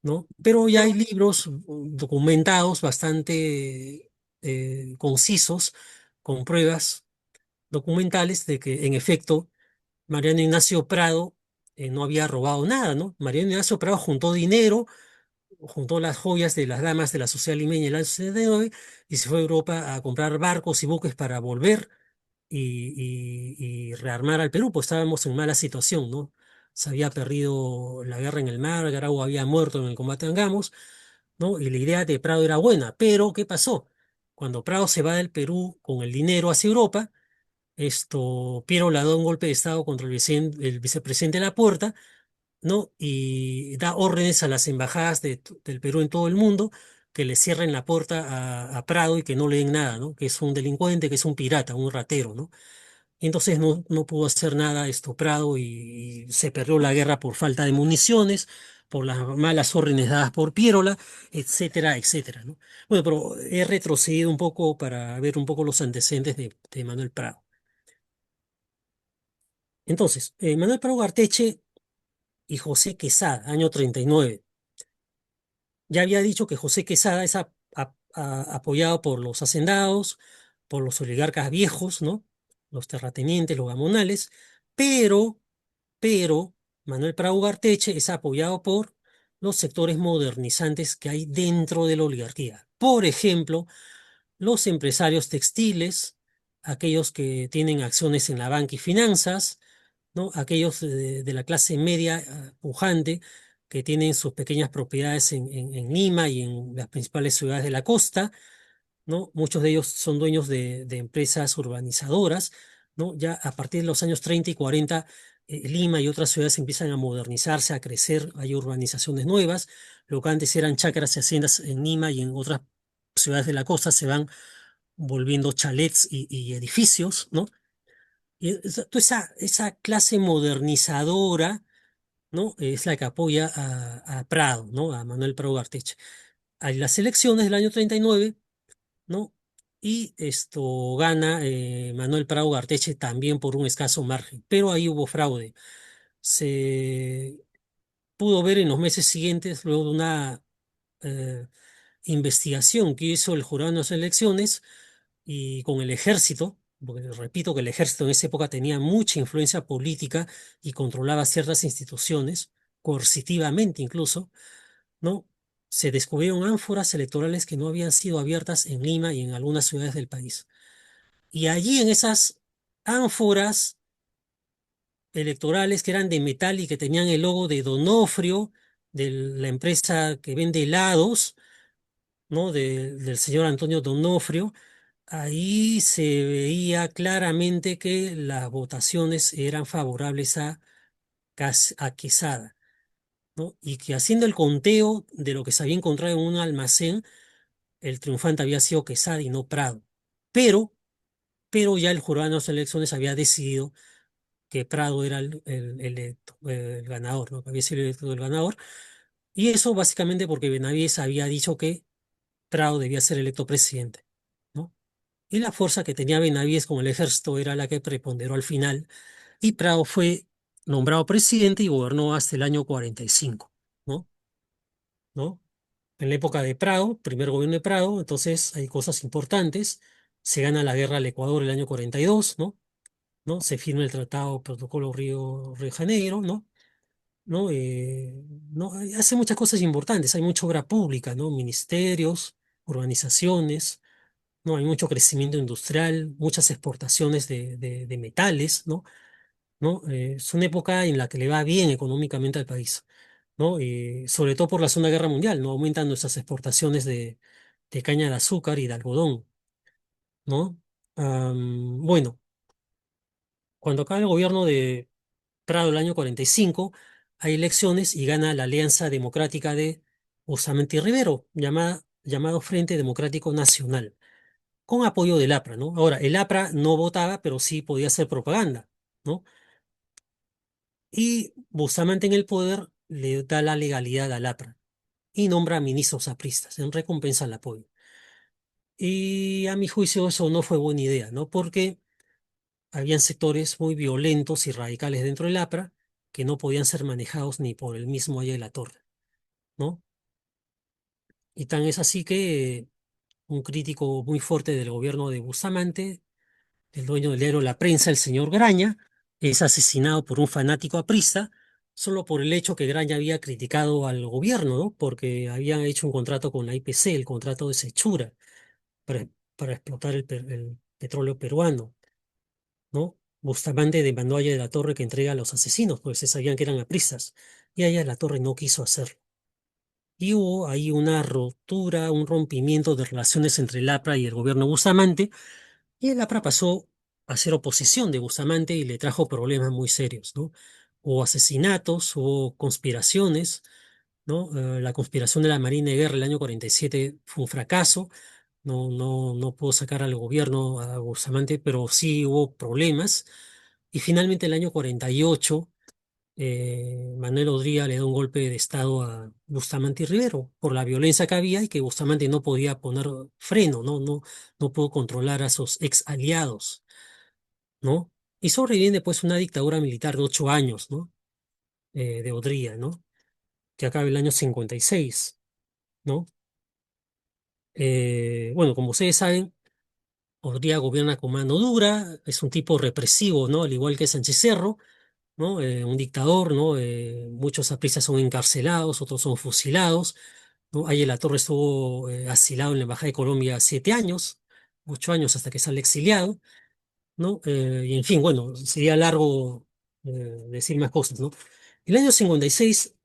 ¿no? Pero ya hay libros documentados bastante concisos, con pruebas documentales de que en efecto Mariano Ignacio Prado no había robado nada, ¿no? Mariano Ignacio Prado juntó dinero, juntó las joyas de las damas de la sociedad limeña en el año 69 y se fue a Europa a comprar barcos y buques para volver y rearmar al Perú, pues estábamos en mala situación, ¿no? Se había perdido la guerra en el mar, Grau había muerto en el combate de Angamos, ¿no? Y la idea de Prado era buena, pero ¿qué pasó? Cuando Prado se va del Perú con el dinero hacia Europa, Piero le da un golpe de Estado contra el vicepresidente de la Puerta, ¿no? Y da órdenes a las embajadas del Perú en todo el mundo que le cierren la puerta a Prado y que no le den nada, ¿no? Que es un delincuente, que es un pirata, un ratero, ¿no? Y entonces no pudo hacer nada Prado y se perdió la guerra por falta de municiones, por las malas órdenes dadas por Piérola, etcétera, etcétera, ¿no? Bueno, pero he retrocedido un poco para ver un poco los antecedentes de Manuel Prado. Entonces, Manuel Prado Garteche y José Quesada, año 39. Ya había dicho que José Quesada es apoyado por los hacendados, por los oligarcas viejos, ¿no? Los terratenientes, los gamonales, pero, pero Manuel Prado Ugarteche es apoyado por los sectores modernizantes que hay dentro de la oligarquía. Por ejemplo, los empresarios textiles, aquellos que tienen acciones en la banca y finanzas, ¿no? Aquellos de la clase media pujante que tienen sus pequeñas propiedades en Lima y en las principales ciudades de la costa, ¿no? Muchos de ellos son dueños de empresas urbanizadoras, ¿no? Ya a partir de los años 30 y 40, Lima y otras ciudades empiezan a modernizarse, a crecer, hay urbanizaciones nuevas, lo que antes eran chacras y haciendas en Lima y en otras ciudades de la costa se van volviendo chalets y edificios, ¿no? Y toda esa clase modernizadora, ¿no? Es la que apoya a Prado, ¿no? A Manuel Prado Garteche. Hay las elecciones del año 39, ¿no? Y esto gana Manuel Prado Garteche también por un escaso margen, pero ahí hubo fraude. se pudo ver en los meses siguientes, luego de una eh, investigación que hizo el jurado en las elecciones y con el ejército, porque repito que el ejército en esa época tenía mucha influencia política y controlaba ciertas instituciones, coercitivamente incluso, ¿no? Se descubrieron ánforas electorales que no habían sido abiertas en Lima y en algunas ciudades del país. Y allí en esas ánforas electorales que eran de metal y que tenían el logo de Donofrio, de la empresa que vende helados, ¿no? Del señor Antonio Donofrio, ahí se veía claramente que las votaciones eran favorables a Quesada, ¿no? Y que haciendo el conteo de lo que se había encontrado en un almacén, el triunfante había sido Quesada y no Prado. Pero, pero ya el jurado de las elecciones había decidido que Prado era el ganador, ¿no? Que había sido electo el ganador. Y eso básicamente porque Benavides había dicho que Prado debía ser electo presidente, ¿no? Y la fuerza que tenía Benavides con el ejército era la que preponderó al final, y Prado fue nombrado presidente y gobernó hasta el año 45, ¿no? ¿No? En la época de Prado, primer gobierno de Prado, entonces hay cosas importantes. Se gana la guerra al Ecuador el año 42, ¿no? ¿No? Se firma el Tratado Protocolo Río de Janeiro, ¿no? ¿No? ¿No? Hace muchas cosas importantes, hay mucha obra pública, ¿no? Ministerios, urbanizaciones, ¿no? Hay mucho crecimiento industrial, muchas exportaciones de metales, ¿no? ¿No? Es una época en la que le va bien económicamente al país, ¿no? Sobre todo por la Segunda Guerra Mundial, ¿no? Aumentan nuestras exportaciones de caña de azúcar y de algodón, ¿no? Bueno, cuando acaba el gobierno de Prado el año 45, hay elecciones y gana la Alianza Democrática de Bustamante y Rivero, llamado Frente Democrático Nacional, con apoyo del APRA, ¿no? Ahora, el APRA no votaba, pero sí podía hacer propaganda, ¿no? Y Bustamante en el poder le da la legalidad al APRA y nombra ministros apristas en recompensa al apoyo. Y a mi juicio eso no fue buena idea, ¿no? Porque habían sectores muy violentos y radicales dentro del APRA que no podían ser manejados ni por el mismo Aya de la Torre, ¿no? Y tan es así que un crítico muy fuerte del gobierno de Bustamante, el dueño del diario La Prensa, el señor Graña, es asesinado por un fanático aprista solo por el hecho que Graña había criticado al gobierno, ¿no? Porque habían hecho un contrato con la IPC, el contrato de Sechura, para, para explotar el petróleo peruano, ¿no? Bustamante demandó a Aya de la Torre que entregue a los asesinos, pues se sabían que eran apristas, y Aya de la Torre no quiso hacerlo. Y hubo ahí una rotura, un rompimiento de relaciones entre el APRA y el gobierno de Bustamante, y el APRA pasó a ser oposición de Bustamante y le trajo problemas muy serios, ¿no? Hubo asesinatos, hubo conspiraciones, ¿no? La conspiración de la Marina de Guerra el año 47 fue un fracaso, no pudo sacar al gobierno a Bustamante, pero sí hubo problemas. Y finalmente el año 48 Manuel Odría le da un golpe de estado a Bustamante y Rivero por la violencia que había y que Bustamante no podía poner freno, no pudo controlar a sus ex aliados, ¿no? Y sobreviene pues una dictadura militar de 8 años, ¿no? De Odría, ¿no? Que acaba el año 56, ¿no? Bueno, como ustedes saben, Odría gobierna con mano dura, es un tipo represivo, ¿no? Al igual que Sánchez Cerro, ¿no? Un dictador, ¿no? Muchos apristas son encarcelados, otros son fusilados, ¿no? Ahí la Torre estuvo asilado en la Embajada de Colombia 7 años, 8 años hasta que sale exiliado, ¿no? Y en fin, bueno, sería largo decir más cosas, ¿no? El año 56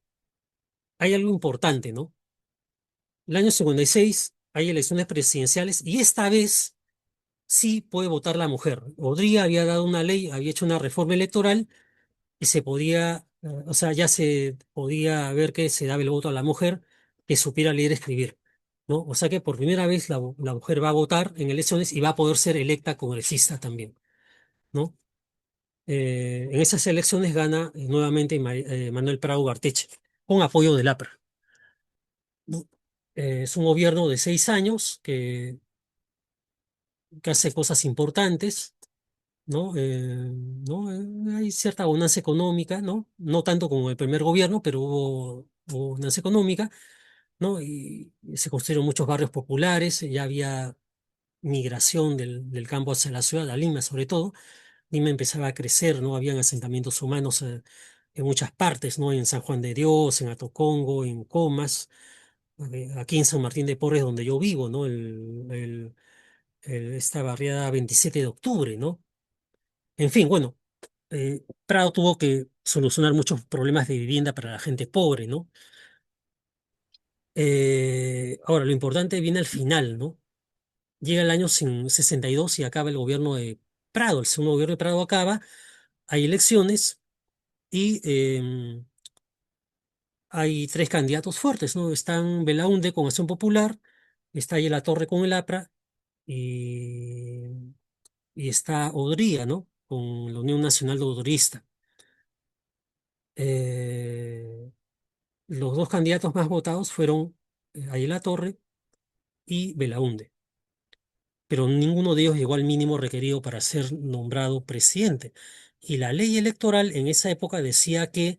hay algo importante, ¿no? El año 56 hay elecciones presidenciales y esta vez sí puede votar la mujer. Odría había dado una ley, había hecho una reforma electoral y se podía, o sea, ya se podía ver que se daba el voto a la mujer que supiera leer y escribir, ¿no? O sea que por primera vez la mujer va a votar en elecciones y va a poder ser electa congresista también, ¿no? En esas elecciones gana nuevamente Manuel Prado Ugarteche, con apoyo del APRA, ¿no? Es un gobierno de 6 años que hace cosas importantes, ¿no? ¿No? Hay cierta bonanza económica, ¿no? No tanto como el primer gobierno, pero hubo bonanza económica, ¿no? Y se construyeron muchos barrios populares, ya había migración del campo hacia la ciudad, a Lima sobre todo. Lima empezaba a crecer, ¿no? Habían asentamientos humanos en muchas partes, ¿no? En San Juan de Dios, en Atocongo, en Comas, aquí en San Martín de Porres, donde yo vivo, ¿no? Esta barriada 27 de octubre, ¿no? En fin, bueno, Prado tuvo que solucionar muchos problemas de vivienda para la gente pobre, ¿no? Ahora, lo importante viene al final, ¿no? Llega el año 62 y acaba el gobierno de Prado, el segundo gobierno de Prado acaba, hay elecciones y hay tres candidatos fuertes, ¿no? Están Belaunde con Acción Popular, está ahí La Torre con el APRA y, y está Odría, ¿no? Con la Unión Nacional de Odorista. Eh, los dos candidatos más votados fueron Ayala Torre y Belaunde, pero ninguno de ellos llegó al mínimo requerido para ser nombrado presidente. Y la ley electoral en esa época decía que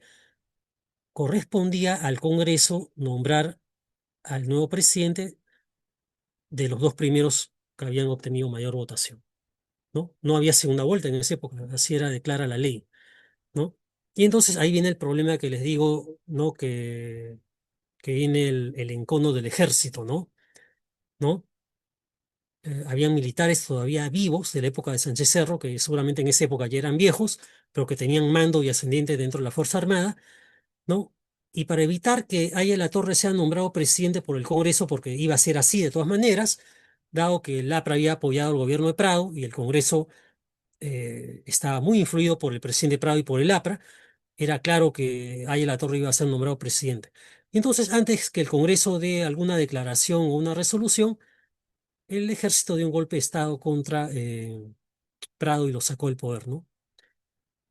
correspondía al Congreso nombrar al nuevo presidente de los dos primeros que habían obtenido mayor votación, ¿no? No había segunda vuelta en esa época, así era declara la ley, ¿no? Y entonces ahí viene el problema que les digo, ¿no? Que viene el encono del ejército, ¿no? ¿No? Habían militares todavía vivos de la época de Sánchez Cerro, que seguramente en esa época ya eran viejos, pero que tenían mando y ascendiente dentro de la Fuerza Armada, ¿no? Y para evitar que Aya La Torre sea nombrado presidente por el Congreso, porque iba a ser así de todas maneras, dado que el APRA había apoyado al gobierno de Prado y el Congreso estaba muy influido por el presidente Prado y por el APRA, era claro que Aya La Torre iba a ser nombrado presidente. Y entonces, antes que el Congreso dé alguna declaración o una resolución, el ejército dio un golpe de Estado contra Prado y lo sacó del poder, ¿no?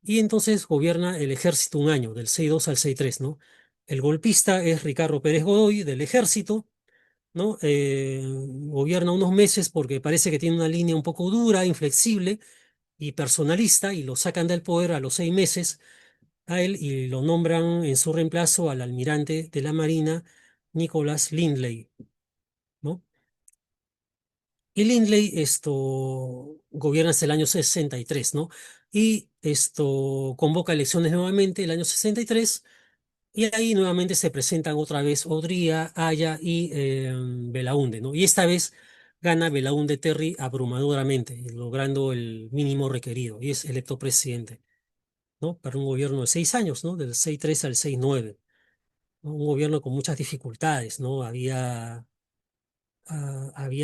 Y entonces gobierna el ejército un año, del 62 al 63, ¿no? El golpista es Ricardo Pérez Godoy, del ejército, ¿no? Gobierna unos meses porque parece que tiene una línea un poco dura, inflexible y personalista, y lo sacan del poder a los 6 meses a él y lo nombran en su reemplazo al almirante de la Marina, Nicholas Lindley, ¿no? Y Lindley gobierna hasta el año 63, ¿no? Y esto convoca elecciones nuevamente el año 63 y ahí nuevamente se presentan otra vez Odría, Aya y Belaunde, ¿no? Y esta vez gana Belaunde Terry abrumadoramente, logrando el mínimo requerido y es electo presidente, ¿no? Para un gobierno de 6 años, ¿no? Del 63 al 69, ¿no? Un gobierno con muchas dificultades, ¿no? Había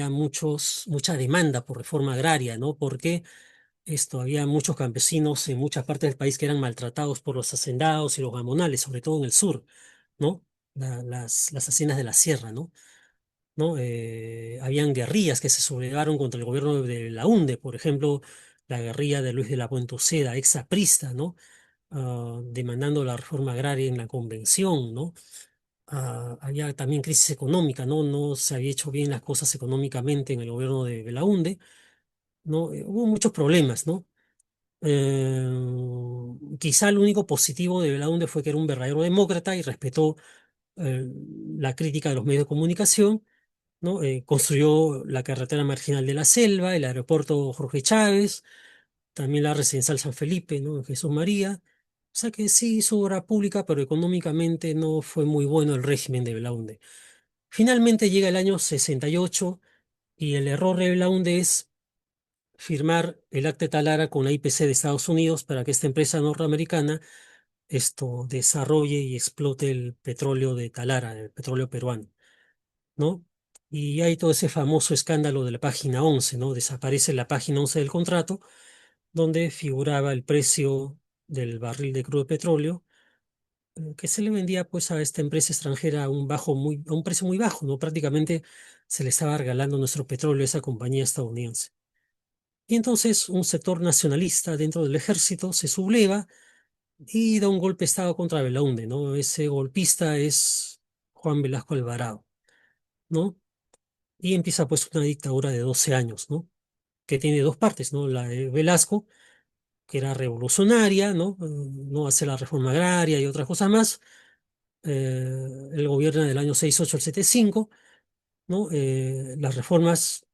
mucha demanda por reforma agraria, ¿no? Porque había muchos campesinos en muchas partes del país que eran maltratados por los hacendados y los gamonales, sobre todo en el sur, ¿no? Las haciendas de la sierra, ¿no? ¿No? Habían guerrillas que se sublevaron contra el gobierno de la UNDE, por ejemplo, la guerrilla de Luis de la Puente Uceda, exaprista, ¿no? Demandando la reforma agraria en la convención, ¿no? Había también crisis económica, ¿no? No se había hecho bien las cosas económicamente en el gobierno de Belaúnde, ¿no? Hubo muchos problemas, ¿no? Quizá lo único positivo de Belaúnde fue que era un verdadero demócrata y respetó eh, la crítica de los medios de comunicación, ¿no? Construyó la carretera marginal de la Selva, el aeropuerto Jorge Chávez, también la residencial San Felipe, ¿no? En Jesús María. O sea que sí hizo obra pública, pero económicamente no fue muy bueno el régimen de Belaúnde. Finalmente llega el año 68 y el error de Belaúnde es firmar el Acta de Talara con la IPC de Estados Unidos para que esta empresa norteamericana desarrolle y explote el petróleo de Talara, el petróleo peruano, ¿no? Y hay todo ese famoso escándalo de la página 11, ¿no? Desaparece la página 11 del contrato, donde figuraba el precio del barril de crudo de petróleo, que se le vendía pues a esta empresa extranjera a un precio muy bajo, ¿no? Prácticamente se le estaba regalando nuestro petróleo a esa compañía estadounidense. Y entonces un sector nacionalista dentro del ejército se subleva y da un golpe de Estado contra Belaúnde, ¿no? Ese golpista es Juan Velasco Alvarado, ¿no? Y empieza pues una dictadura de 12 años, ¿no? Que tiene dos partes, ¿no? La de Velasco que era revolucionaria, ¿no? No hacer la reforma agraria y otras cosas más. El gobierno del año 68 al 75, ¿no? Las reformas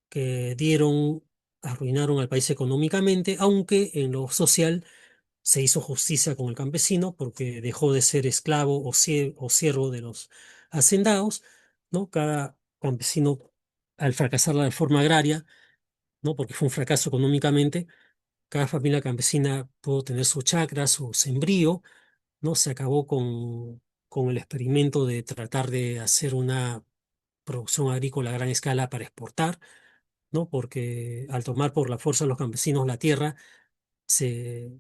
que dieron arruinaron al país económicamente, aunque en lo social se hizo justicia con el campesino porque dejó de ser esclavo o siervo de los hacendados, ¿no? Cada campesino, al fracasar la reforma agraria, ¿no? Porque fue un fracaso económicamente, cada familia campesina pudo tener su chacra, su sembrío, ¿no? Se acabó con el experimento de tratar de hacer una producción agrícola a gran escala para exportar, ¿no? Porque al tomar por la fuerza los campesinos la tierra, se,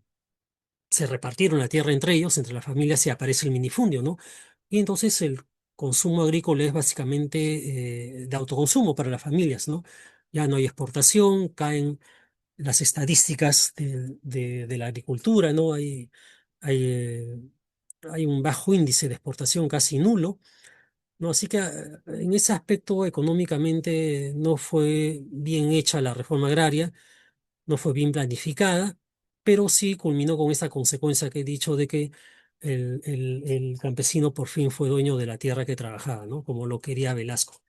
se repartieron la tierra entre ellos, entre las familias, y aparece el minifundio, ¿no? Y entonces el consumo agrícola es básicamente de autoconsumo para las familias, ¿no? Ya no hay exportación, caen las estadísticas de la agricultura, ¿no? Hay un bajo índice de exportación casi nulo, ¿no? Así que en ese aspecto económicamente no fue bien hecha la reforma agraria, no fue bien planificada, pero sí culminó con esa consecuencia que he dicho de que el campesino por fin fue dueño de la tierra que trabajaba, ¿no? Como lo quería Velasco.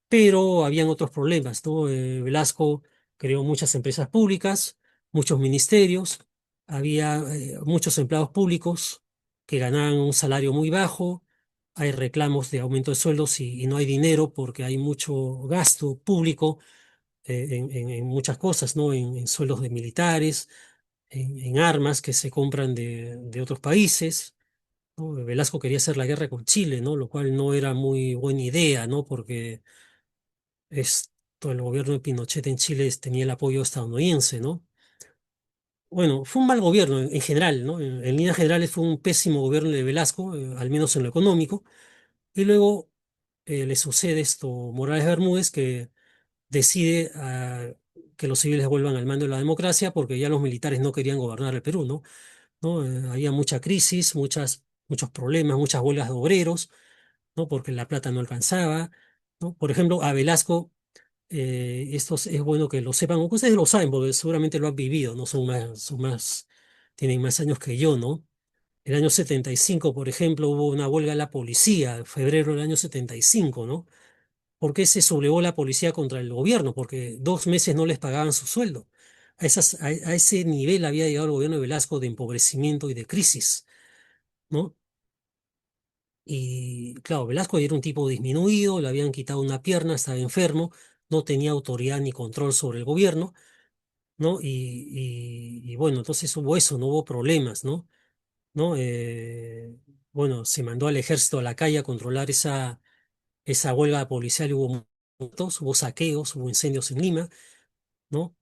Pero habían otros problemas, ¿no? Velasco creó muchas empresas públicas, muchos ministerios, había muchos empleados públicos que ganaban un salario muy bajo, hay reclamos de aumento de sueldos y no hay dinero porque hay mucho gasto público en muchas cosas, ¿no? En sueldos de militares, en armas que se compran de otros países, ¿no? Velasco quería hacer la guerra con Chile, ¿no? Lo cual no era muy buena idea, ¿no? Porque el gobierno de Pinochet en Chile tenía el apoyo estadounidense, ¿no? Bueno, fue un mal gobierno en general, ¿no? En líneas generales fue un pésimo gobierno de Velasco, al menos en lo económico. Y luego le sucede esto Morales Bermúdez, que decide que los civiles vuelvan al mando de la democracia porque ya los militares no querían gobernar el Perú, ¿no? ¿No? Había mucha crisis, muchos problemas, muchas huelgas de obreros, ¿no? Porque la plata no alcanzaba, ¿no? Por ejemplo, a Velasco esto es bueno que lo sepan, o que ustedes lo saben, porque seguramente lo han vivido, ¿no? Tienen más años que yo, ¿no? El año 75, por ejemplo, hubo una huelga de la policía, en febrero del año 75, ¿no? ¿Por qué se sublevó la policía contra el gobierno? Porque 2 meses no les pagaban su sueldo. A ese nivel había llegado el gobierno de Velasco de empobrecimiento y de crisis, ¿no? Y claro, Velasco era un tipo disminuido, le habían quitado una pierna, estaba enfermo, no tenía autoridad ni control sobre el gobierno, ¿no? Y bueno, entonces hubo eso, no hubo problemas, ¿no? ¿No? Bueno, se mandó al ejército a la calle a controlar esa huelga policial, y hubo muertos, hubo saqueos, hubo incendios en Lima, ¿no?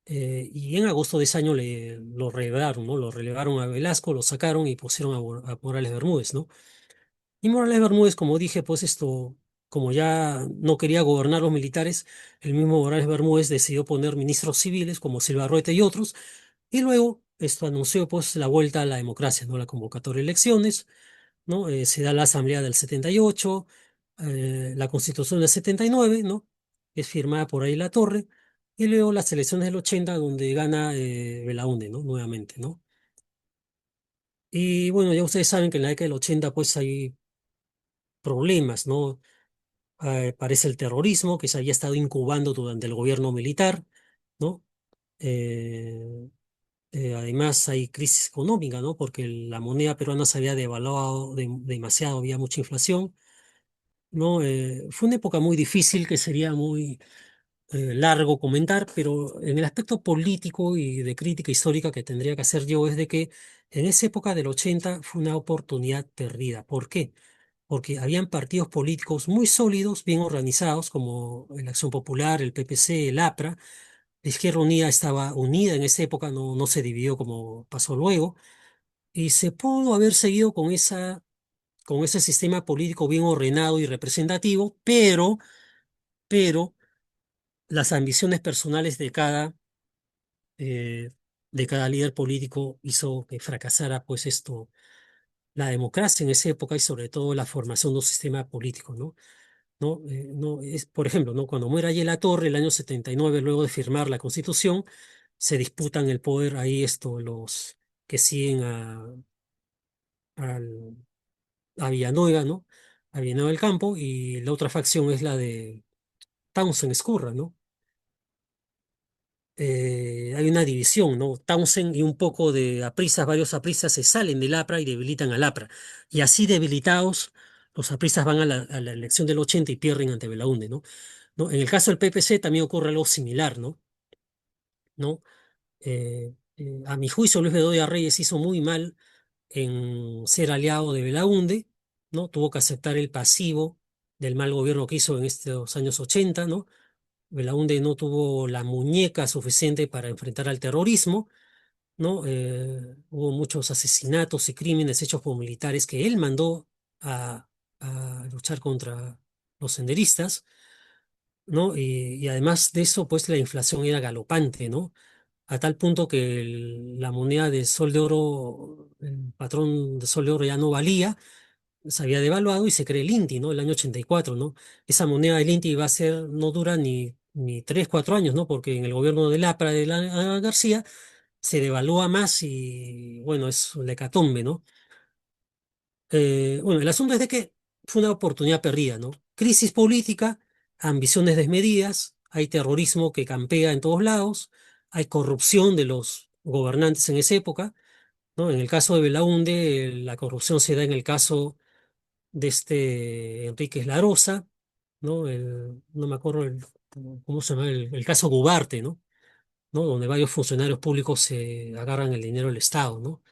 Y en agosto de ese año lo relevaron, ¿no? Lo relevaron a Velasco, lo sacaron y pusieron a Morales Bermúdez, ¿no? Y Morales Bermúdez, como dije, pues esto, como ya no quería gobernar los militares, el mismo Morales Bermúdez decidió poner ministros civiles como Silva Ruete y otros, y luego esto anunció pues la vuelta a la democracia, ¿no? La convocatoria de elecciones, ¿no? Se da la Asamblea del 78, la Constitución del 79, ¿no? Es firmada por ahí La Torre, y luego las elecciones del 80, donde gana Belaúnde, ¿no? Nuevamente, ¿no? Y bueno, ya ustedes saben que en la década del 80 pues hay problemas, ¿no? Aparece el terrorismo que se había estado incubando durante el gobierno militar, ¿no? Eh, Además hay crisis económica, ¿no? Porque la moneda peruana se había devaluado demasiado, había mucha inflación, ¿no? Fue una época muy difícil que sería muy largo comentar, pero en el aspecto político y de crítica histórica que tendría que hacer yo es de que en esa época del 80 fue una oportunidad perdida. ¿Por qué? Porque habían partidos políticos muy sólidos, bien organizados, como la Acción Popular, el PPC, el APRA. La Izquierda Unida estaba unida en esa época, no se dividió como pasó luego, y se pudo haber seguido con ese sistema político bien ordenado y representativo, pero las ambiciones personales eh, de cada líder político hizo que fracasara, pues esto, la democracia en esa época y sobre todo la formación de un sistema político, ¿no? No, por ejemplo, ¿no? Cuando muere allí La Torre, el año 79, luego de firmar la Constitución, se disputan el poder ahí los que siguen al- a Villanueva, ¿no? A Villanueva del Campo, y la otra facción es la de Townsend Escurra, ¿no? Hay una división, ¿no? Townsend y un poco de aprisas, varios aprisas se salen del APRA y debilitan al APRA. Y así debilitados, los aprisas van a la elección del 80 y pierden ante Belaunde, ¿no? ¿No? En el caso del PPC también ocurre algo similar, ¿no? ¿No? A mi juicio, Luis Bedoya Reyes hizo muy mal en ser aliado de Belaunde, ¿no? Tuvo que aceptar el pasivo del mal gobierno que hizo en estos años 80, ¿no? Belaunde no tuvo la muñeca suficiente para enfrentar al terrorismo, ¿no? Hubo muchos asesinatos y crímenes hechos por militares que él mandó a, a luchar contra los senderistas, ¿no? Y además de eso, pues la inflación era galopante, ¿no? A tal punto que la moneda de sol de oro, el patrón de sol de oro ya no valía, se había devaluado y se creó el INTI, ¿no? El año 84, ¿no? Esa moneda del INTI va a ser, no dura ni 3, 4 años, ¿no? Porque en el gobierno del APRA de García se devalúa más y, bueno, es una hecatombe, ¿no? Bueno, el asunto es de que fue una oportunidad perdida, ¿no? Crisis política, ambiciones desmedidas, hay terrorismo que campea en todos lados, hay corrupción de los gobernantes en esa época, ¿no? En el caso de Belaunde, la corrupción se da en el caso de Enríquez Larosa, ¿no? No me acuerdo cómo se llama, el caso Gubarte, ¿no? ¿No? Donde varios funcionarios públicos se agarran el dinero del Estado, ¿no?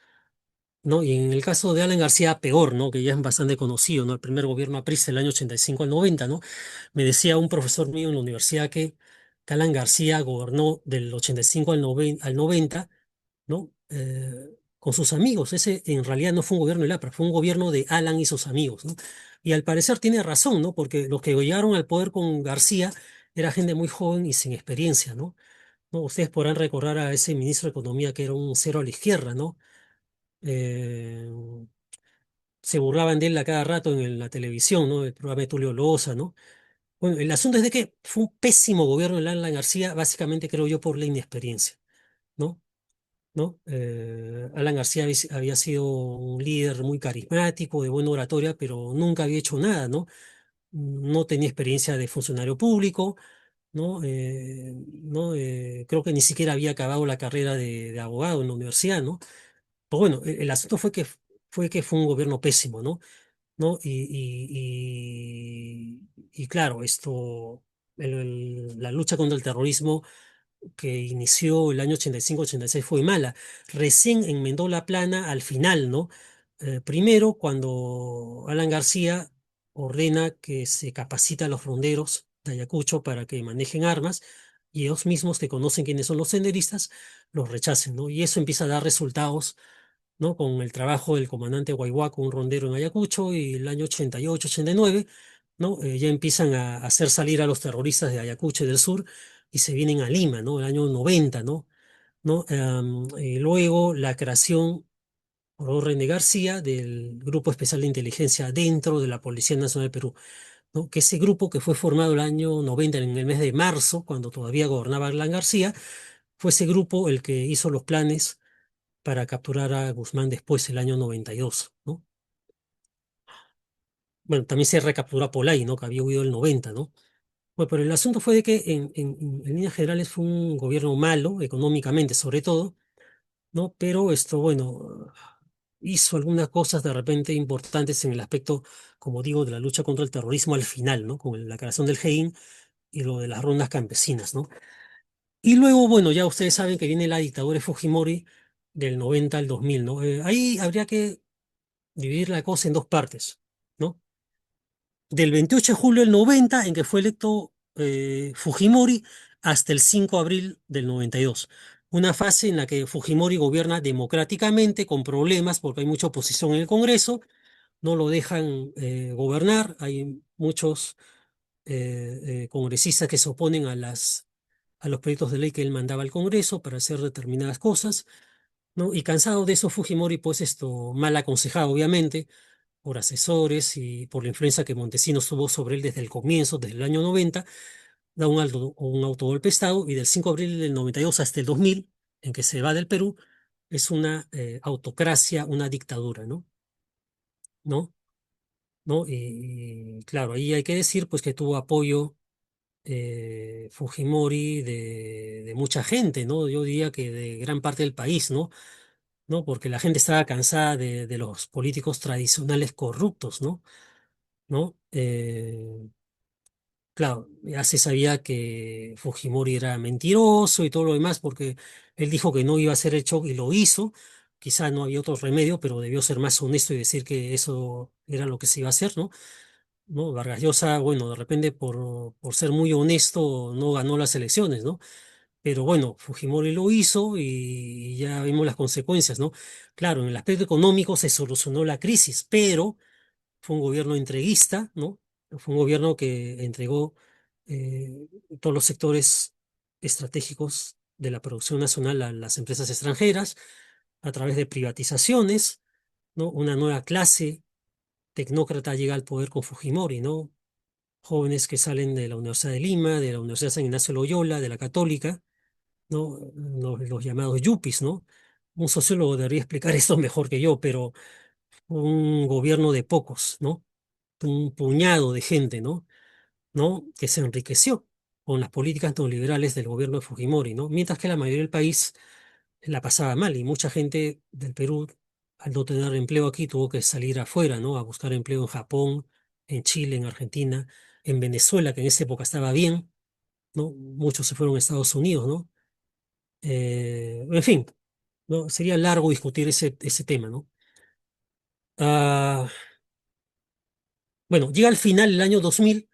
¿No? Y en el caso de Alan García, peor, ¿no? Que ya es bastante conocido, ¿no? El primer gobierno aprista del año 85 al 90, ¿no? Me decía un profesor mío en la universidad que Alan García gobernó del 85 al 90, ¿no? Con sus amigos. Ese en realidad no fue un gobierno del APRA, fue un gobierno de Alan y sus amigos, ¿no? Y al parecer tiene razón, ¿no? Porque los que llegaron al poder con García era gente muy joven y sin experiencia, ¿no? ¿No? Ustedes podrán recordar a ese ministro de Economía que era un cero a la izquierda, ¿no? Eh, Se burlaban de él a cada rato en la televisión, ¿no? El programa de Tulio Loza, ¿no? Bueno, el asunto es de que fue un pésimo gobierno de Alan García, básicamente creo yo por la inexperiencia, ¿no? ¿No? Alan García había sido un líder muy carismático, de buena oratoria, pero nunca había hecho nada, ¿no? No tenía experiencia de funcionario público, ¿no? Creo que ni siquiera había acabado la carrera de abogado en la universidad, ¿no? Pero bueno, el asunto fue que fue un gobierno pésimo, ¿no? ¿No? Y claro, la lucha contra el terrorismo que inició el año 85-86 fue mala. Recién enmendó la plana al final, ¿no? Primero, cuando Alan García ordena que se capacita a los ronderos de Ayacucho para que manejen armas y ellos mismos que conocen quiénes son los senderistas, los rechacen, ¿no? Y eso empieza a dar resultados, ¿no? Con el trabajo del comandante Guayhuaco, un rondero en Ayacucho, y el año 88-89, ¿no? Ya empiezan a hacer salir a los terroristas de Ayacucho y del sur y se vienen a Lima, ¿no? El año 90, ¿no? ¿No? Y luego la creación por orden de García del Grupo Especial de Inteligencia dentro de la Policía Nacional del Perú, ¿no? Que ese grupo que fue formado el año 90, en el mes de marzo, cuando todavía gobernaba Alan García, fue ese grupo el que hizo los planes para capturar a Guzmán después, el año 92, ¿no? Bueno, también se recapturó a Polay, ¿no? Que había huido el 90, ¿no? Bueno, pero el asunto fue de que en líneas generales fue un gobierno malo, económicamente sobre todo, ¿no? Pero bueno, hizo algunas cosas de repente importantes en el aspecto, como digo, de la lucha contra el terrorismo al final, ¿no? Con la creación del GEIN y lo de las rondas campesinas, ¿no? Y luego, bueno, ya ustedes saben que viene la dictadura de Fujimori del 90 al 2000, ¿no? Ahí habría que dividir la cosa en dos partes, ¿no? Del 28 de julio del 90, en que fue electo Fujimori, hasta el 5 de abril del 92. Una fase en la que Fujimori gobierna democráticamente, con problemas, porque hay mucha oposición en el Congreso, no lo dejan gobernar, hay muchos congresistas que se oponen a los proyectos de ley que él mandaba al Congreso para hacer determinadas cosas, ¿no? Y cansado de eso, Fujimori, pues mal aconsejado, obviamente, por asesores y por la influencia que Montesinos tuvo sobre él desde el comienzo, desde el año 90, da un autogolpe de Estado y del 5 de abril del 92 hasta el 2000 en que se va del Perú, es una autocracia, una dictadura, ¿no? ¿No? ¿No? Y, claro, ahí hay que decir pues que tuvo apoyo Fujimori de mucha gente, ¿no? Yo diría que de gran parte del país, ¿no? ¿No? Porque la gente estaba cansada de los políticos tradicionales corruptos, ¿no? ¿No? Claro, ya se sabía que Fujimori era mentiroso y todo lo demás, porque él dijo que no iba a ser hecho y lo hizo. Quizá no había otro remedio, pero debió ser más honesto y decir que eso era lo que se iba a hacer, ¿no? ¿No? Vargas Llosa, bueno, de repente por ser muy honesto no ganó las elecciones, ¿no? Pero bueno, Fujimori lo hizo y ya vimos las consecuencias, ¿no? Claro, en el aspecto económico se solucionó la crisis, pero fue un gobierno entreguista, ¿no? Fue un gobierno que entregó eh, todos los sectores estratégicos de la producción nacional a las empresas extranjeras a través de privatizaciones, ¿no? Una nueva clase tecnócrata llega al poder con Fujimori, ¿no? Jóvenes que salen de la Universidad de Lima, de la Universidad San Ignacio de Loyola, de la Católica, ¿no? Los llamados yuppies, ¿no? Un sociólogo debería explicar esto mejor que yo, pero un gobierno de pocos, ¿no? Un puñado de gente, ¿no? ¿No? Que se enriqueció con las políticas neoliberales del gobierno de Fujimori, ¿no? Mientras que la mayoría del país la pasaba mal y mucha gente del Perú, al no tener empleo aquí, tuvo que salir afuera, ¿no? A buscar empleo en Japón, en Chile, en Argentina, en Venezuela, que en esa época estaba bien, ¿no? Muchos se fueron a Estados Unidos, ¿no? En fin, ¿no? Sería largo discutir ese tema, ¿no? Ah, bueno, llega al final el año 2000,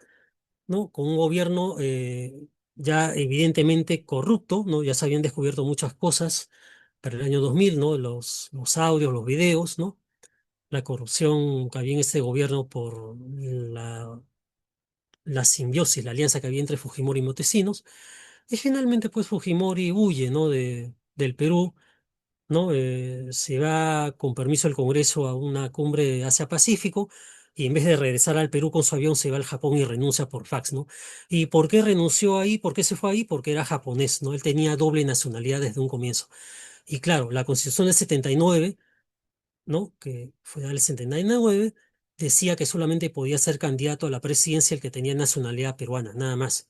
¿no? Con un gobierno ya evidentemente corrupto, ¿no? Ya se habían descubierto muchas cosas para el año 2000, ¿no? Los audios, los videos, ¿no? La corrupción que había en este gobierno por la simbiosis, la alianza que había entre Fujimori y Montesinos. Y finalmente, pues Fujimori huye, ¿no? Del Perú, ¿no? Se va con permiso del Congreso a una cumbre de Asia-Pacífico y en vez de regresar al Perú con su avión se va al Japón y renuncia por fax, ¿no? ¿Y por qué renunció ahí? ¿Por qué se fue ahí? Porque era japonés, ¿no? Él tenía doble nacionalidad desde un comienzo. Y claro, la Constitución del 79, ¿no? Que fue del 79, decía que solamente podía ser candidato a la presidencia el que tenía nacionalidad peruana, nada más,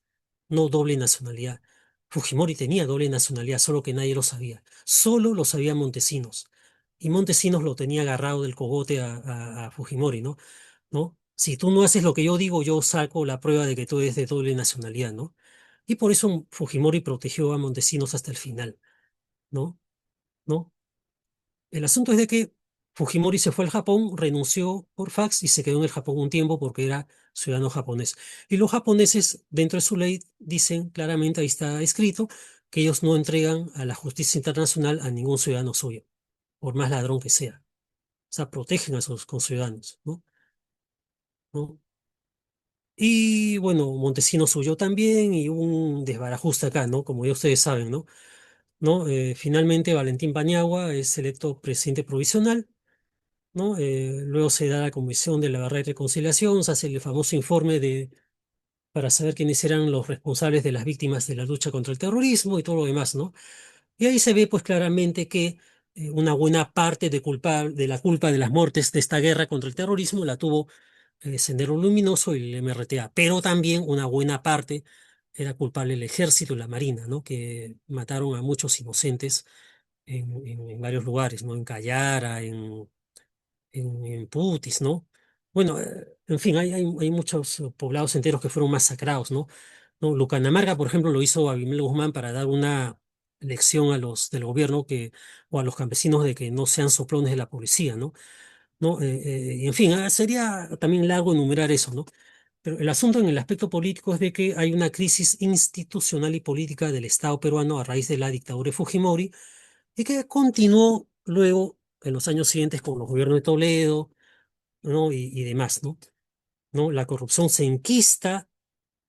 no doble nacionalidad. Fujimori tenía doble nacionalidad, solo que nadie lo sabía. Solo lo sabía Montesinos. Y Montesinos lo tenía agarrado del cogote a Fujimori, ¿no? ¿No? Si tú no haces lo que yo digo, yo saco la prueba de que tú eres de doble nacionalidad, ¿no? Y por eso Fujimori protegió a Montesinos hasta el final, ¿no? ¿No? El asunto es de que Fujimori se fue al Japón, renunció por fax y se quedó en el Japón un tiempo porque era ciudadano japonés. Y los japoneses, dentro de su ley, dicen claramente, ahí está escrito, que ellos no entregan a la justicia internacional a ningún ciudadano suyo, por más ladrón que sea. O sea, protegen a sus conciudadanos, ¿no? ¿No? Y bueno, Montesinos huyó también y hubo un desbarajuste acá, ¿no? Como ya ustedes saben, ¿no? ¿No? Finalmente Valentín Paniagua es electo presidente provisional, ¿no? Luego se da la Comisión de la Verdad y Reconciliación, se hace el famoso informe para saber quiénes eran los responsables de las víctimas de la lucha contra el terrorismo y todo lo demás, ¿no? Y ahí se ve pues claramente que una buena parte de la culpa de las muertes de esta guerra contra el terrorismo la tuvo Sendero Luminoso y el MRTA, pero también una buena parte era culpable el ejército y la marina, ¿no? Que mataron a muchos inocentes en varios lugares, ¿no? En Callara, en Putis, ¿no? Bueno, en fin, hay muchos poblados enteros que fueron masacrados, ¿no? ¿No? Lucanamarga, por ejemplo, lo hizo Abimel Guzmán para dar una lección a los del gobierno o a los campesinos de que no sean soplones de la policía, ¿no? ¿No? Y en fin, sería también largo enumerar eso, ¿no? Pero el asunto en el aspecto político es de que hay una crisis institucional y política del Estado peruano a raíz de la dictadura de Fujimori y que continuó luego en los años siguientes con los gobiernos de Toledo, ¿no? Y demás, ¿no? ¿No? La corrupción se enquista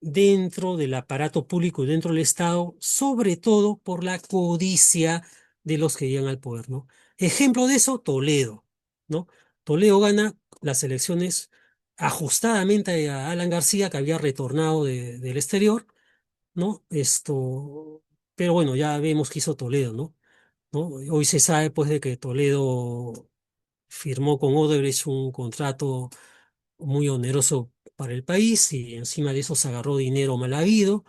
dentro del aparato público y dentro del Estado, sobre todo por la codicia de los que llegan al poder, ¿no? Ejemplo de eso, Toledo, ¿no? Toledo gana las elecciones ajustadamente a Alan García, que había retornado del exterior, ¿no? Pero bueno, ya vemos que hizo Toledo, ¿no? ¿no? Hoy se sabe pues de que Toledo firmó con Odebrecht un contrato muy oneroso para el país y encima de eso se agarró dinero mal habido,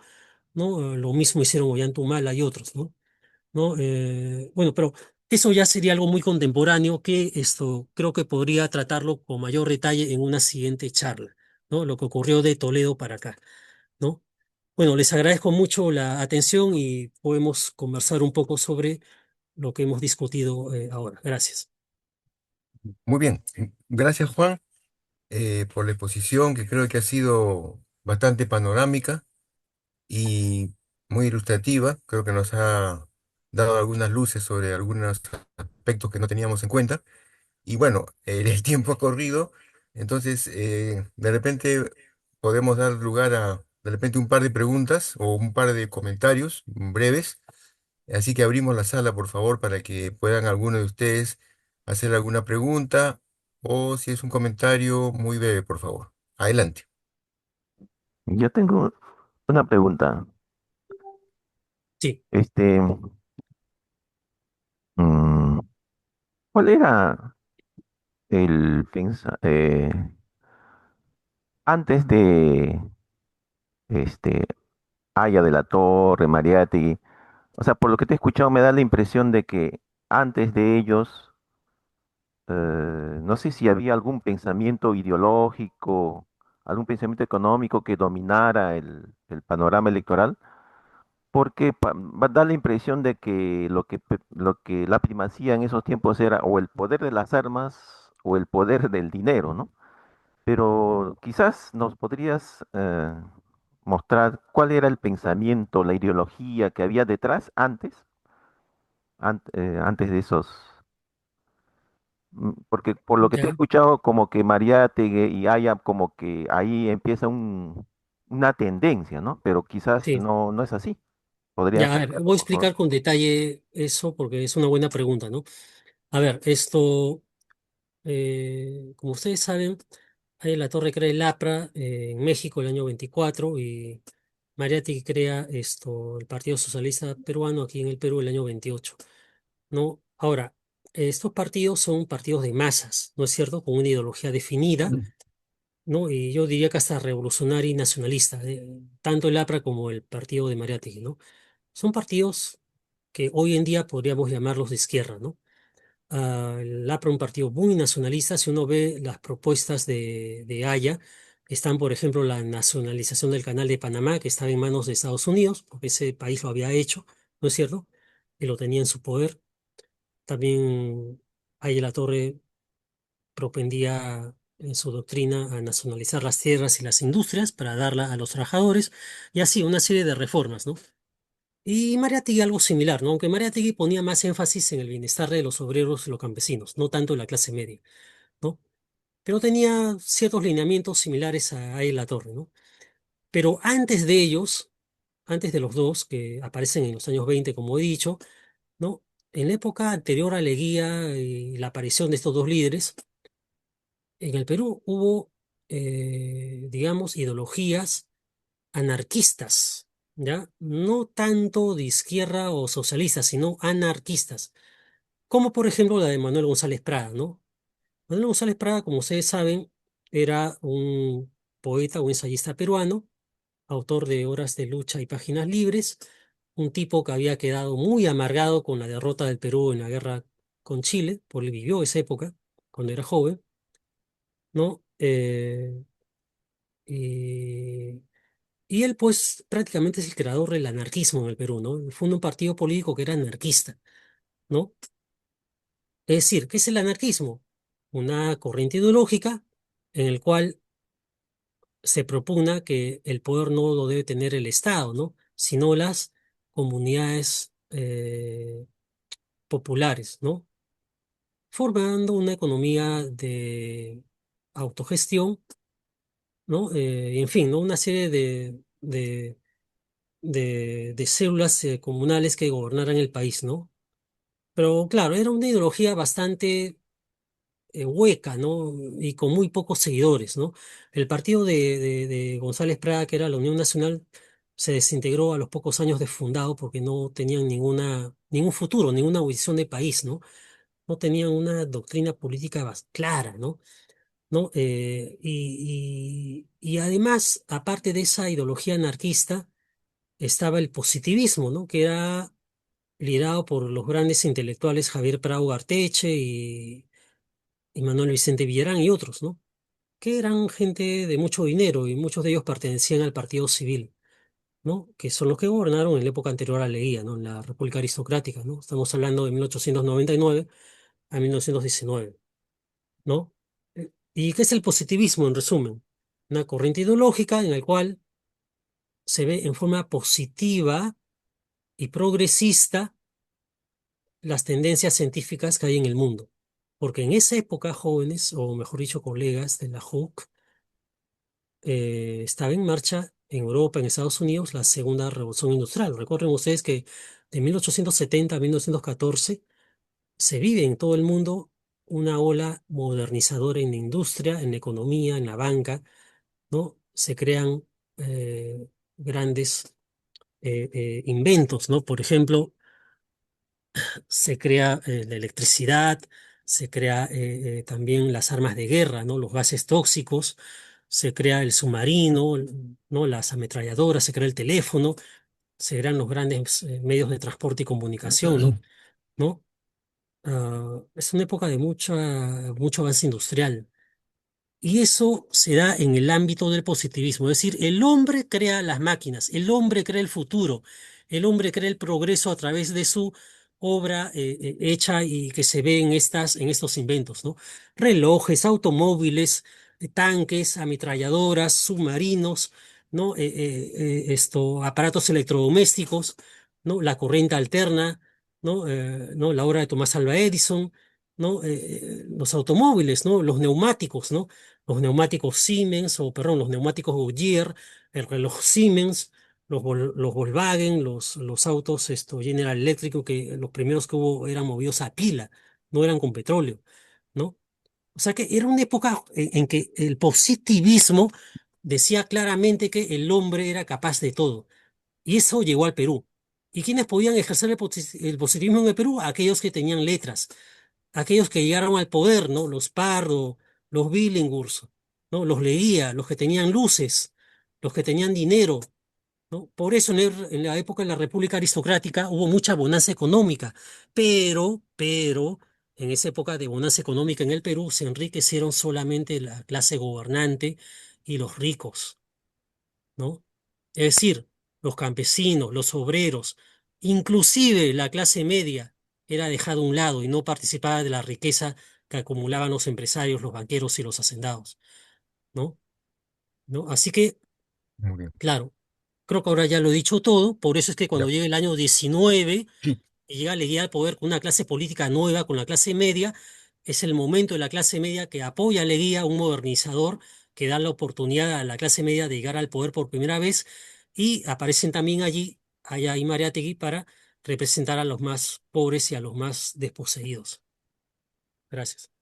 ¿no? Lo mismo hicieron Ollantumala y otros, ¿no? ¿No? Bueno, pero eso ya sería algo muy contemporáneo que esto creo que podría tratarlo con mayor detalle en una siguiente charla, ¿no? Lo que ocurrió de Toledo para acá, ¿no? Bueno, les agradezco mucho la atención y podemos conversar un poco sobre lo que hemos discutido ahora. Gracias.
Muy bien, gracias Juan por la exposición que creo que ha sido bastante panorámica y muy ilustrativa. Creo que nos ha dado algunas luces sobre algunos aspectos que no teníamos en cuenta. Y bueno, el tiempo ha corrido, entonces de repente podemos dar lugar a de repente un par de preguntas o un par de comentarios breves. Así que abrimos la sala, por favor, para que puedan algunos de ustedes hacer alguna pregunta o si es un comentario muy breve, por favor. Adelante.
Yo tengo una pregunta.
Sí,
Este, mm, ¿Cuál era antes de este Aya de la Torre, Mariátegui? O sea, por lo que te he escuchado me da la impresión de que antes de ellos, no sé si había algún pensamiento ideológico, algún pensamiento económico que dominara el panorama electoral. Porque da la impresión de que lo que la primacía en esos tiempos era o el poder de las armas o el poder del dinero, ¿no? Pero quizás nos podrías mostrar cuál era el pensamiento, la ideología que había detrás antes de esos. Porque por lo que te he
ya,
escuchado, como que Mariátegui y Aya, como que ahí empieza una tendencia, ¿no? Pero quizás
sí.
no es así. ¿Podrías
Ya, a ver,
explicarlo,
voy a
por favor?
explicar con detalle eso porque es una buena pregunta, ¿no? A ver, esto, como ustedes saben, ahí la Torre crea el APRA en México el año 24 y Mariátegui crea esto, el Partido Socialista Peruano aquí en el Perú el año 28, ¿no? Ahora, estos partidos son partidos de masas, ¿no es cierto? Con una ideología definida, ¿no? Y yo diría que hasta revolucionaria y nacionalista, tanto el APRA como el partido de Mariátegui, ¿no? Son partidos que hoy en día podríamos llamarlos de izquierda, ¿no? El APRA, un partido muy nacionalista, si uno ve las propuestas de Haya, están, por ejemplo, la nacionalización del canal de Panamá, que estaba en manos de Estados Unidos, porque ese país lo había hecho, ¿no es cierto? Y lo tenía en su poder. También Haya La Torre propendía en su doctrina a nacionalizar las tierras y las industrias para darla a los trabajadores, y así una serie de reformas, ¿no? Y Mariátegui algo similar, ¿no? Aunque Mariátegui ponía más énfasis en el bienestar de los obreros y los campesinos, no tanto en la clase media, ¿no? Pero tenía ciertos lineamientos similares a él La Torre, ¿no? Pero antes de ellos, antes de los dos, que aparecen en los años 20, como he dicho, ¿no? En la época anterior a Leguía y la aparición de estos dos líderes, en el Perú hubo, digamos, ideologías anarquistas, ¿ya? No tanto de izquierda o socialista, sino anarquistas, como por ejemplo la de Manuel González Prada, ¿no? Manuel González Prada, como ustedes saben, era un poeta, un ensayista peruano, autor de Horas de Lucha y Páginas Libres, un tipo que había quedado muy amargado con la derrota del Perú en la guerra con Chile, porque vivió esa época, cuando era joven, ¿no? Y Y él, pues, prácticamente es el creador del anarquismo en el Perú, ¿no? Él fundó un partido político que era anarquista, ¿no? Es decir, ¿qué es el anarquismo? Una corriente ideológica en el cual se propugna que el poder no lo debe tener el Estado, ¿no? Sino las comunidades populares, ¿no? Formando una economía de autogestión, ¿no? Y en fin, ¿no? Una serie de células comunales que gobernaran el país, ¿no? Pero claro, era una ideología bastante hueca, ¿no? Y con muy pocos seguidores, ¿no? El partido de González Prada, que era la Unión Nacional, se desintegró a los pocos años de fundado porque no tenían ningún futuro, ninguna visión de país, ¿no? No tenían una doctrina política clara, ¿no? ¿No? Y además, aparte de esa ideología anarquista, estaba el positivismo, ¿no? Que era liderado por los grandes intelectuales Javier Prado Garteche y Manuel Vicente Villarán y otros, ¿no? Que eran gente de mucho dinero y muchos de ellos pertenecían al Partido Civil, ¿no? Que son los que gobernaron en la época anterior a Leguía, ¿no? En la República Aristocrática, ¿no? Estamos hablando de 1899 a 1919, ¿no? ¿Y qué es el positivismo, en resumen? Una corriente ideológica en la cual se ve en forma positiva y progresista las tendencias científicas que hay en el mundo. Porque en esa época, jóvenes, o mejor dicho, colegas de la JUC, estaba en marcha en Europa, en Estados Unidos, la segunda revolución industrial. Recuerden ustedes que de 1870 a 1914 se vive en todo el mundo una ola modernizadora en la industria, en la economía, en la banca, ¿no? Se crean grandes inventos, ¿no? Por ejemplo, se crea la electricidad, se crea también las armas de guerra, ¿no? Los gases tóxicos, se crea el submarino, ¿no? Las ametralladoras, se crea el teléfono, se crean los grandes medios de transporte y comunicación, ¿no? ¿No? Es una época de mucho avance industrial. Y eso se da en el ámbito del positivismo, es decir, el hombre crea las máquinas, el hombre crea el futuro, el hombre crea el progreso a través de su obra hecha y que se ve en estos inventos, ¿no? Relojes, automóviles, tanques, ametralladoras, submarinos, ¿no? Aparatos electrodomésticos, ¿no? La corriente alterna, ¿no? La obra de Tomás Alva Edison, ¿no? Los automóviles, ¿no? Los neumáticos, ¿no? Los neumáticos Siemens, o perdón, los neumáticos Goodyear, el reloj Siemens, los Volkswagen, los autos General Electric, que los primeros que hubo eran movidos a pila, no eran con petróleo, ¿no? O sea que era una época en que el positivismo decía claramente que el hombre era capaz de todo. Y eso llegó al Perú. ¿Y quiénes podían ejercer el positivismo en el Perú? Aquellos que tenían letras, aquellos que llegaron al poder, ¿no? Los Pardo, los Billinghurst, ¿no? Los Leguía, los que tenían luces, los que tenían dinero, ¿no? Por eso en la época de la República Aristocrática hubo mucha bonanza económica, pero, en esa época de bonanza económica en el Perú se enriquecieron solamente la clase gobernante y los ricos, ¿no? Es decir, los campesinos, los obreros, inclusive la clase media era dejada a un lado y no participaba de la riqueza que acumulaban los empresarios, los banqueros y los hacendados, ¿no? ¿No? Así que,
Muy bien.
claro, creo que ahora ya lo he dicho todo, por eso es que
Ya.
cuando llega el año 19
Sí.
y llega Leguía al poder con una clase política nueva, con la clase media, es el momento de la clase media que apoya a Leguía, un modernizador que da la oportunidad a la clase media de llegar al poder por primera vez, y aparecen también allí Aya y Mariátegui para representar a los más pobres y a los más desposeídos. Gracias.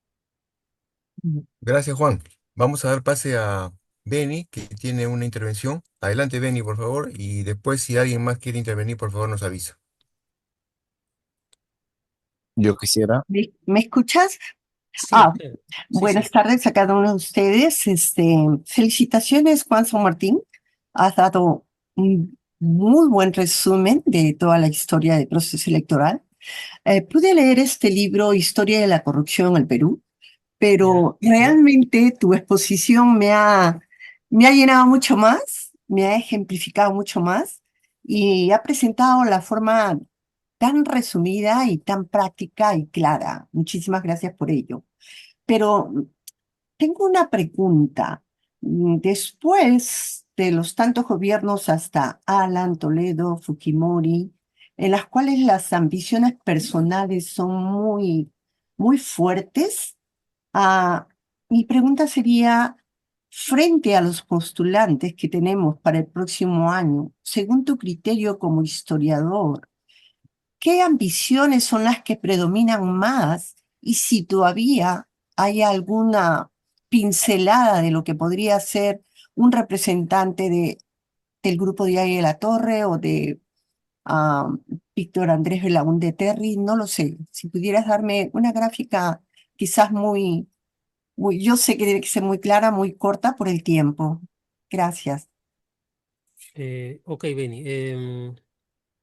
Gracias, Juan. Vamos a dar pase a Beni, que tiene una intervención. Adelante, Beni, por favor. Y después, si alguien más quiere intervenir, por favor, nos avisa.
Yo quisiera,
¿Me escuchas?
Sí,
Ah,
claro. Sí,
buenas
sí.
tardes a cada uno de ustedes. Felicitaciones, Juan San Martín. Has dado un muy buen resumen de toda la historia del proceso electoral. Pude leer este libro, Historia de la corrupción en el Perú,
Ya.
pero realmente tu exposición me ha llenado mucho más, me ha ejemplificado mucho más y ha presentado la forma tan resumida y tan práctica y clara. Muchísimas gracias por ello. Pero tengo una pregunta. Después de los tantos gobiernos hasta Alan, Toledo, Fujimori, en las cuales las ambiciones personales son muy fuertes, ah, mi pregunta sería, frente a los postulantes que tenemos para el próximo año, según tu criterio como historiador, ¿qué ambiciones son las que predominan más? Y si todavía hay alguna pincelada de lo que podría ser un representante de del grupo de Aya de la Torre o de ah, Víctor Andrés Belaúnde Terry, no lo sé. Si pudieras darme una gráfica quizás yo sé que debe ser muy clara, muy corta por el tiempo. Gracias.
Ok, Benny.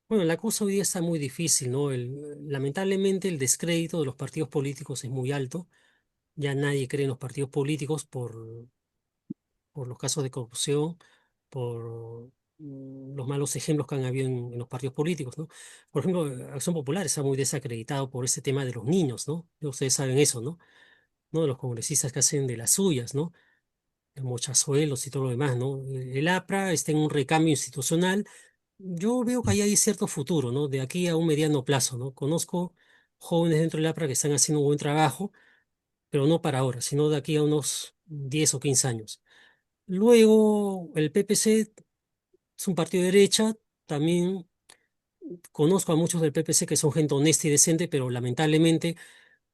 Bueno, la cosa hoy día está muy difícil, ¿no? Lamentablemente el descrédito de los partidos políticos es muy alto. Ya nadie cree en los partidos políticos por los casos de corrupción, por los malos ejemplos que han habido en los partidos políticos, ¿no? Por ejemplo, Acción Popular está muy desacreditado por ese tema de los niños, ¿no? Ya ustedes saben eso, ¿no? ¿No? De los congresistas que hacen de las suyas, ¿no? De mochazuelos y todo lo demás, ¿no? El APRA está en un recambio institucional. Yo veo que ahí hay cierto futuro, ¿no? De aquí a un mediano plazo, ¿no? Conozco jóvenes dentro del APRA que están haciendo un buen trabajo, pero no para ahora, sino de aquí a unos 10 o 15 años. Luego, el PPC es un partido de derecha, también conozco a muchos del PPC que son gente honesta y decente, pero lamentablemente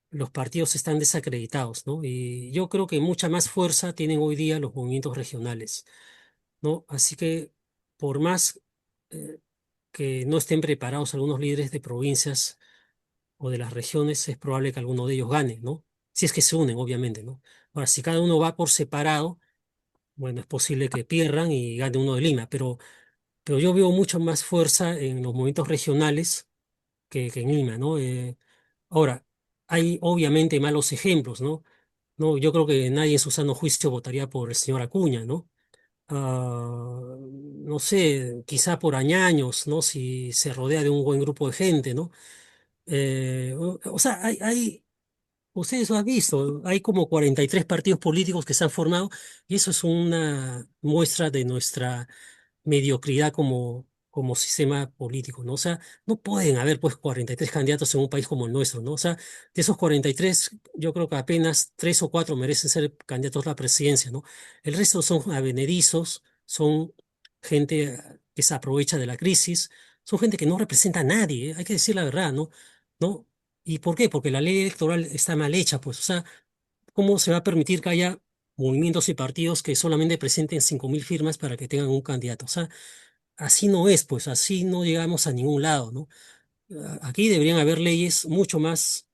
los partidos están desacreditados, ¿no? Y yo creo que mucha más fuerza tienen hoy día los movimientos regionales, ¿no? Así que por más eh, que no estén preparados algunos líderes de provincias o de las regiones, es probable que alguno de ellos gane, ¿no? Si es que se unen, obviamente, ¿no? Ahora, si cada uno va por separado, bueno, es posible que pierdan y gane uno de Lima, pero yo veo mucho más fuerza en los movimientos regionales que en Lima, ¿no? Ahora, hay obviamente malos ejemplos, ¿no? No, yo creo que nadie en su sano juicio votaría por el señor Acuña, ¿no? No sé, quizá por añaños, ¿no? Si se rodea de un buen grupo de gente, ¿no? O sea, ustedes lo han visto, hay como 43 partidos políticos que se han formado y eso es una muestra de nuestra mediocridad como sistema político, ¿no? O sea, no pueden haber pues 43 candidatos en un país como el nuestro, ¿no? O sea, de esos 43, yo creo que apenas 3 o 4 merecen ser candidatos a la presidencia, ¿no? El resto son avenedizos, son gente que se aprovecha de la crisis, son gente que no representa a nadie, hay que decir la verdad, ¿no? ¿No? ¿Y por qué? Porque la ley electoral está mal hecha, pues, o sea, ¿cómo se va a permitir que haya movimientos y partidos que solamente presenten 5.000 firmas para que tengan un candidato? O sea, así no es, pues así no llegamos a ningún lado, ¿no? Aquí deberían haber leyes mucho más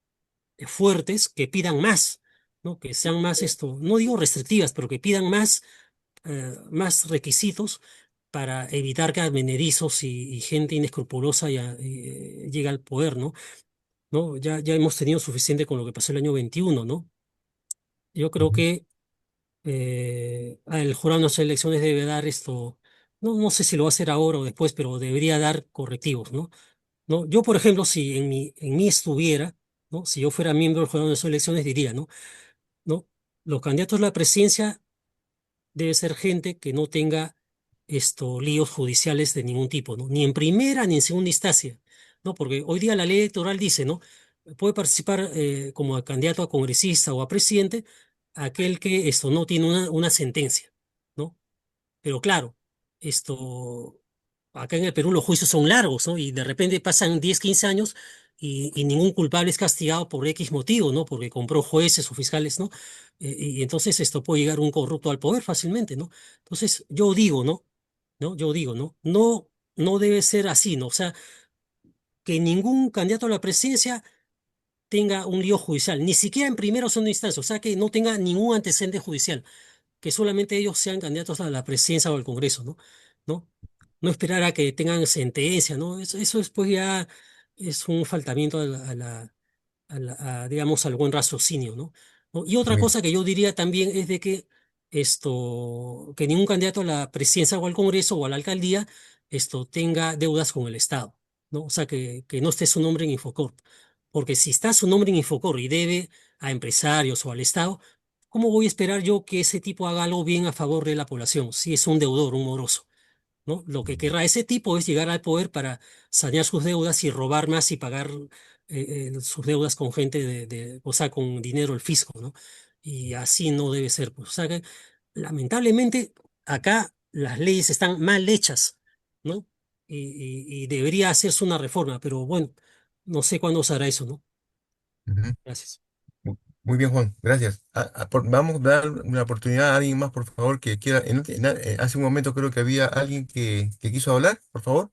fuertes que pidan más, ¿no? Que sean más esto, no digo restrictivas, pero que pidan más requisitos para evitar que advenedizos y gente inescrupulosa llegue al poder, ¿no? ¿No? Ya hemos tenido suficiente con lo que pasó el año 21, ¿no? Yo creo
Ujú.
que el jurado nacional de elecciones debe dar esto, no sé si lo va a hacer ahora o después, pero debería dar correctivos, ¿no? ¿No? Yo, por ejemplo, si en mí estuviera, ¿no? Si yo fuera miembro del jurado nacional de elecciones, diría, ¿no? ¿No? Los candidatos a la presidencia debe ser gente que no tenga líos judiciales de ningún tipo, ¿no? Ni en primera ni en segunda instancia, ¿no? Porque hoy día la ley electoral dice, ¿no? Puede participar como candidato a congresista o a presidente aquel que esto no tiene una sentencia, ¿no? Pero claro, esto, acá en el Perú los juicios son largos, ¿no? Y de repente pasan 10 15 años y ningún culpable es castigado por X motivo, ¿no? Porque compró jueces o fiscales, ¿no? Y entonces esto puede llegar un corrupto al poder fácilmente, ¿no? Entonces yo digo, ¿no? ¿No? Yo digo, ¿no? No debe ser así, ¿no? O sea, que ningún candidato a la presidencia tenga un lío judicial, ni siquiera en primera o segunda instancia, o sea, que no tenga ningún antecedente judicial, que solamente ellos sean candidatos a la presidencia o al Congreso, ¿no? ¿No? No esperar a que tengan sentencia, ¿no? Eso después ya es un faltamiento digamos, al buen raciocinio, ¿no? ¿No? Y otra
Bien.
cosa que yo diría también es de que que ningún candidato a la presidencia o al Congreso o a la alcaldía tenga deudas con el Estado, ¿no? O sea, que no esté su nombre en Infocorp. Porque si está su nombre en Infocorp y debe a empresarios o al Estado, ¿cómo voy a esperar yo que ese tipo haga algo bien a favor de la población si es un deudor, un moroso? ¿No? Lo que querrá ese tipo es llegar al poder para sanear sus deudas y robar más y pagar sus deudas con gente o sea, con dinero del fisco, ¿no? Y así no debe ser, pues. O sea que, lamentablemente, acá las leyes están mal hechas, ¿no? Y debería hacerse una reforma, pero bueno, no sé cuándo se hará eso, ¿no?
Ujú.
Gracias.
Muy Muy bien, Juan, gracias. Vamos a dar una oportunidad a alguien más, por favor, que quiera. Hace un momento creo que había alguien que quiso hablar, por favor.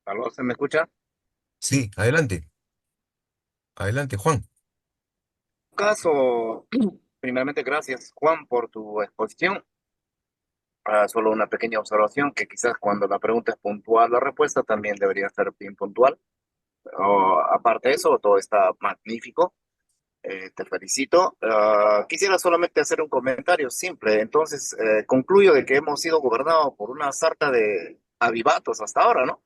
¿Aló? ¿Se me escucha?
Sí.
Sí, adelante, adelante, Juan.
Caso, primeramente gracias Juan por tu exposición. Solo una pequeña observación que quizás cuando la pregunta es puntual, la respuesta también debería ser bien puntual. Aparte de eso, todo está magnífico. Te felicito. Quisiera solamente hacer un comentario simple. Entonces, concluyo de que hemos sido gobernados por una sarta de avivatos hasta ahora, ¿no?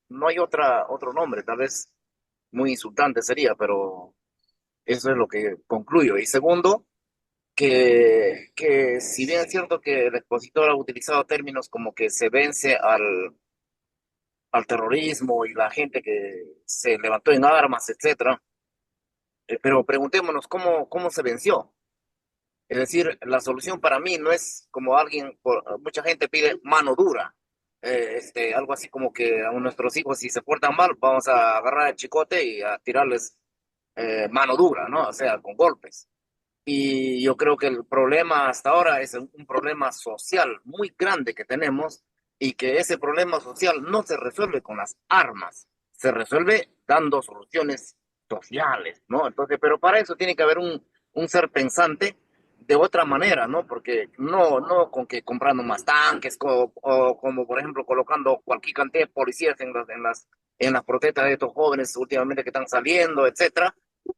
No hay otro nombre, tal vez muy insultante sería, pero eso es lo que concluyo. Y segundo, que si bien es cierto que el expositor ha utilizado términos como que se vence al terrorismo y la gente que se levantó en armas, etcétera, pero preguntémonos cómo se venció. Es decir, la solución para mí no es como mucha gente pide mano dura. Algo así como que a nuestros hijos si se portan mal, vamos a agarrar el chicote y a tirarles mano dura, ¿no? O sea, con golpes. Y yo creo que el problema hasta ahora es un problema social muy grande que tenemos y que ese problema social no se resuelve con las armas, se resuelve dando soluciones sociales, ¿no? Entonces, pero para eso tiene que haber un ser pensante de otra manera, ¿no? Porque no con que comprando más tanques o como por ejemplo colocando cualquier cantidad de policías en las protestas de estos jóvenes últimamente que están saliendo, etcétera.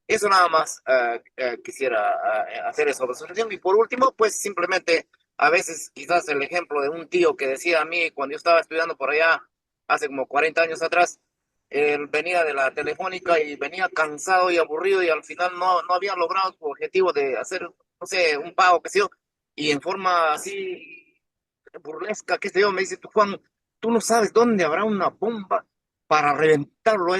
Eso nada más quisiera hacer esa observación. Y por último, pues simplemente a veces quizás el ejemplo de un tío que decía a mí cuando yo estaba estudiando por allá hace como 40 años atrás, él venía de la telefónica y venía cansado y aburrido y al final no había logrado su objetivo de hacer, no sé, un pago, qué sé yo, y en forma así burlesca, qué sé yo, me dice, tú Juan, tú no sabes dónde habrá una bomba para reventarlo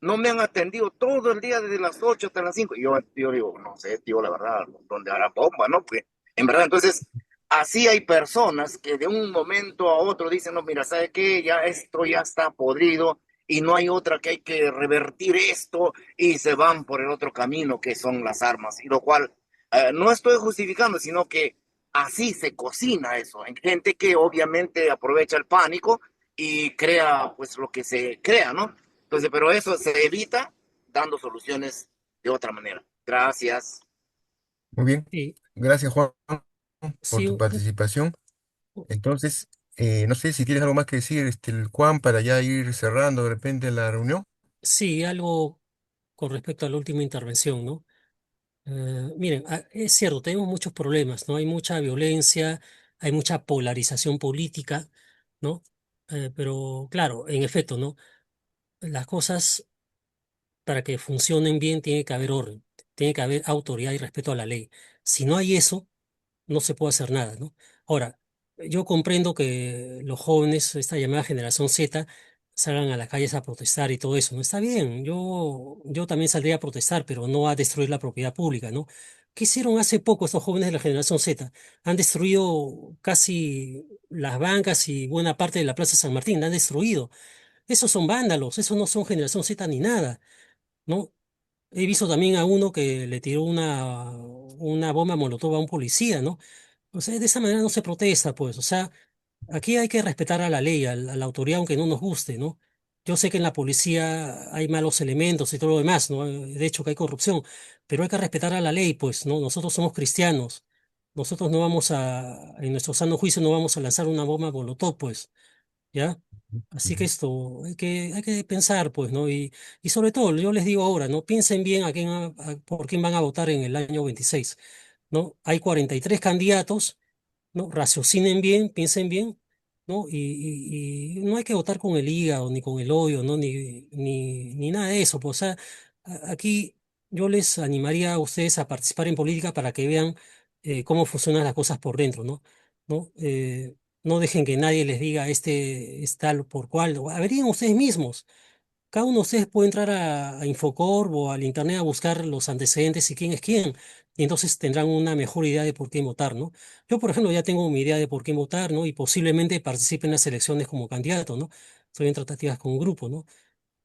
no me han atendido todo el día desde las 8 hasta las 5. Y yo digo, no sé, tío, la verdad, ¿dónde habrá bomba, no? Pues, en verdad, entonces, así hay personas que de un momento a otro dicen, no, mira, ¿sabe qué? Ya esto ya está podrido y no hay otra que hay que revertir esto y se van por el otro camino que son las armas. Y lo cual, no estoy justificando, sino que así se cocina eso, en gente que obviamente aprovecha el pánico y crea pues lo que se crea, ¿no? Entonces, pero eso se evita dando soluciones de otra manera. Gracias.
Muy bien,
Sí,
gracias, Juan, por
sí,
tu participación. Entonces, no sé si tienes algo más que decir, el Juan, para ya ir cerrando de repente la reunión.
sí, algo con respecto a la última intervención, ¿no? Miren, es cierto, tenemos muchos problemas, ¿no? Hay mucha violencia, hay mucha polarización política, ¿no? Pero claro, en efecto, ¿no? Las cosas para que funcionen bien tiene que haber orden, tiene que haber autoridad y respeto a la ley. Si no hay eso, no se puede hacer nada, ¿no? Ahora, yo comprendo que los jóvenes, esta llamada generación Z, salgan a las calles a protestar y todo eso, ¿no? Está bien, yo también saldría a protestar, pero no a destruir la propiedad pública, ¿no? ¿Qué hicieron hace poco estos jóvenes de la generación Z? Han destruido casi las bancas y buena parte de la Plaza San Martín, la han destruido. Esos son vándalos, esos no son generación Z ni nada, ¿no? He visto también a uno que le tiró una bomba molotov a un policía, ¿no? O sea, de esa manera no se protesta, pues. O sea, aquí hay que respetar a la ley, a la autoridad, aunque no nos guste, ¿no? Yo sé que en la policía hay malos elementos y todo lo demás, ¿no? De hecho, que hay corrupción, pero hay que respetar a la ley, pues, ¿no? Nosotros somos cristianos. Nosotros no vamos en nuestro sano juicio no vamos a lanzar una bomba molotov, pues. ¿Ya? Así que
Ujú.
esto, hay que pensar, pues, ¿no? Y sobre todo, yo les digo ahora, ¿no? Piensen bien por quién van a votar en el año 26, ¿no? Hay 43 candidatos, ¿no? Raciocinen bien, piensen bien, ¿no? Y no hay que votar con el hígado, ni con el odio, ¿no? Ni nada de eso, pues, o sea, aquí yo les animaría a ustedes a participar en política para que vean cómo funcionan las cosas por dentro, ¿no? ¿No? No dejen que nadie les diga este es tal por cual, o averigüen ustedes mismos. Cada uno de ustedes puede entrar a Infocorp o al internet a buscar los antecedentes y quién es quién, y entonces tendrán una mejor idea de por qué votar, ¿no? Yo, por ejemplo, ya tengo mi idea de por qué votar, ¿no? Y posiblemente participe en las elecciones como candidato, ¿no? son en tratativas con un grupo, ¿no?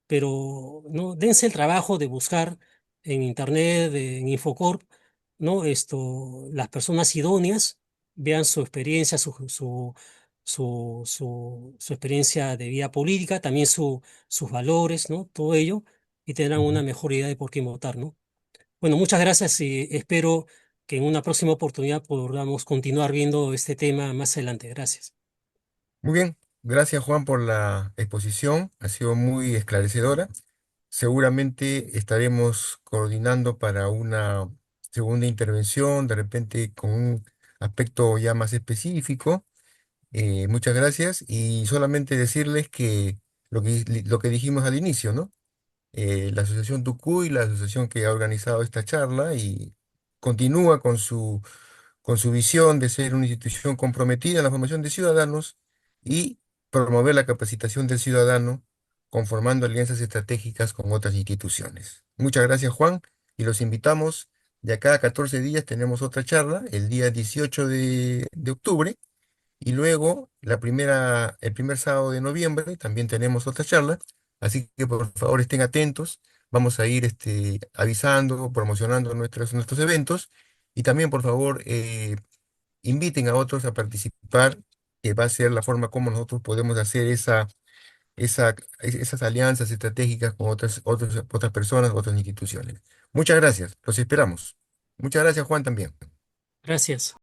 Pero no, dense el trabajo de buscar en internet, en Infocorp, ¿no? Las personas idóneas, vean su experiencia, su experiencia de vida política, también sus valores, ¿no? Todo ello, y tendrán una
Ujú.
mejor idea de por qué votar, ¿no? Bueno, muchas gracias y espero que en una próxima oportunidad podamos continuar viendo este tema más adelante. Gracias.
Muy bien, gracias Juan por la exposición, ha sido muy esclarecedora. Seguramente estaremos coordinando para una segunda intervención, de repente con un aspecto ya más específico. Muchas gracias y solamente decirles que lo que dijimos al inicio, ¿no? La Asociación Tucuy, la asociación que ha organizado esta charla y continúa con su visión de ser una institución comprometida en la formación de ciudadanos y promover la capacitación del ciudadano, conformando alianzas estratégicas con otras instituciones. Muchas gracias, Juan, y los invitamos. De acá a 14 días tenemos otra charla, el día 18 de octubre, y luego el primer sábado de noviembre también tenemos otra charla, así que por favor estén atentos. Vamos a ir avisando, promocionando nuestros eventos y también por favor inviten a otros a participar, que va a ser la forma como nosotros podemos hacer esas alianzas estratégicas con otras personas, otras instituciones. Muchas gracias, los esperamos. Muchas gracias, Juan, también.
Gracias.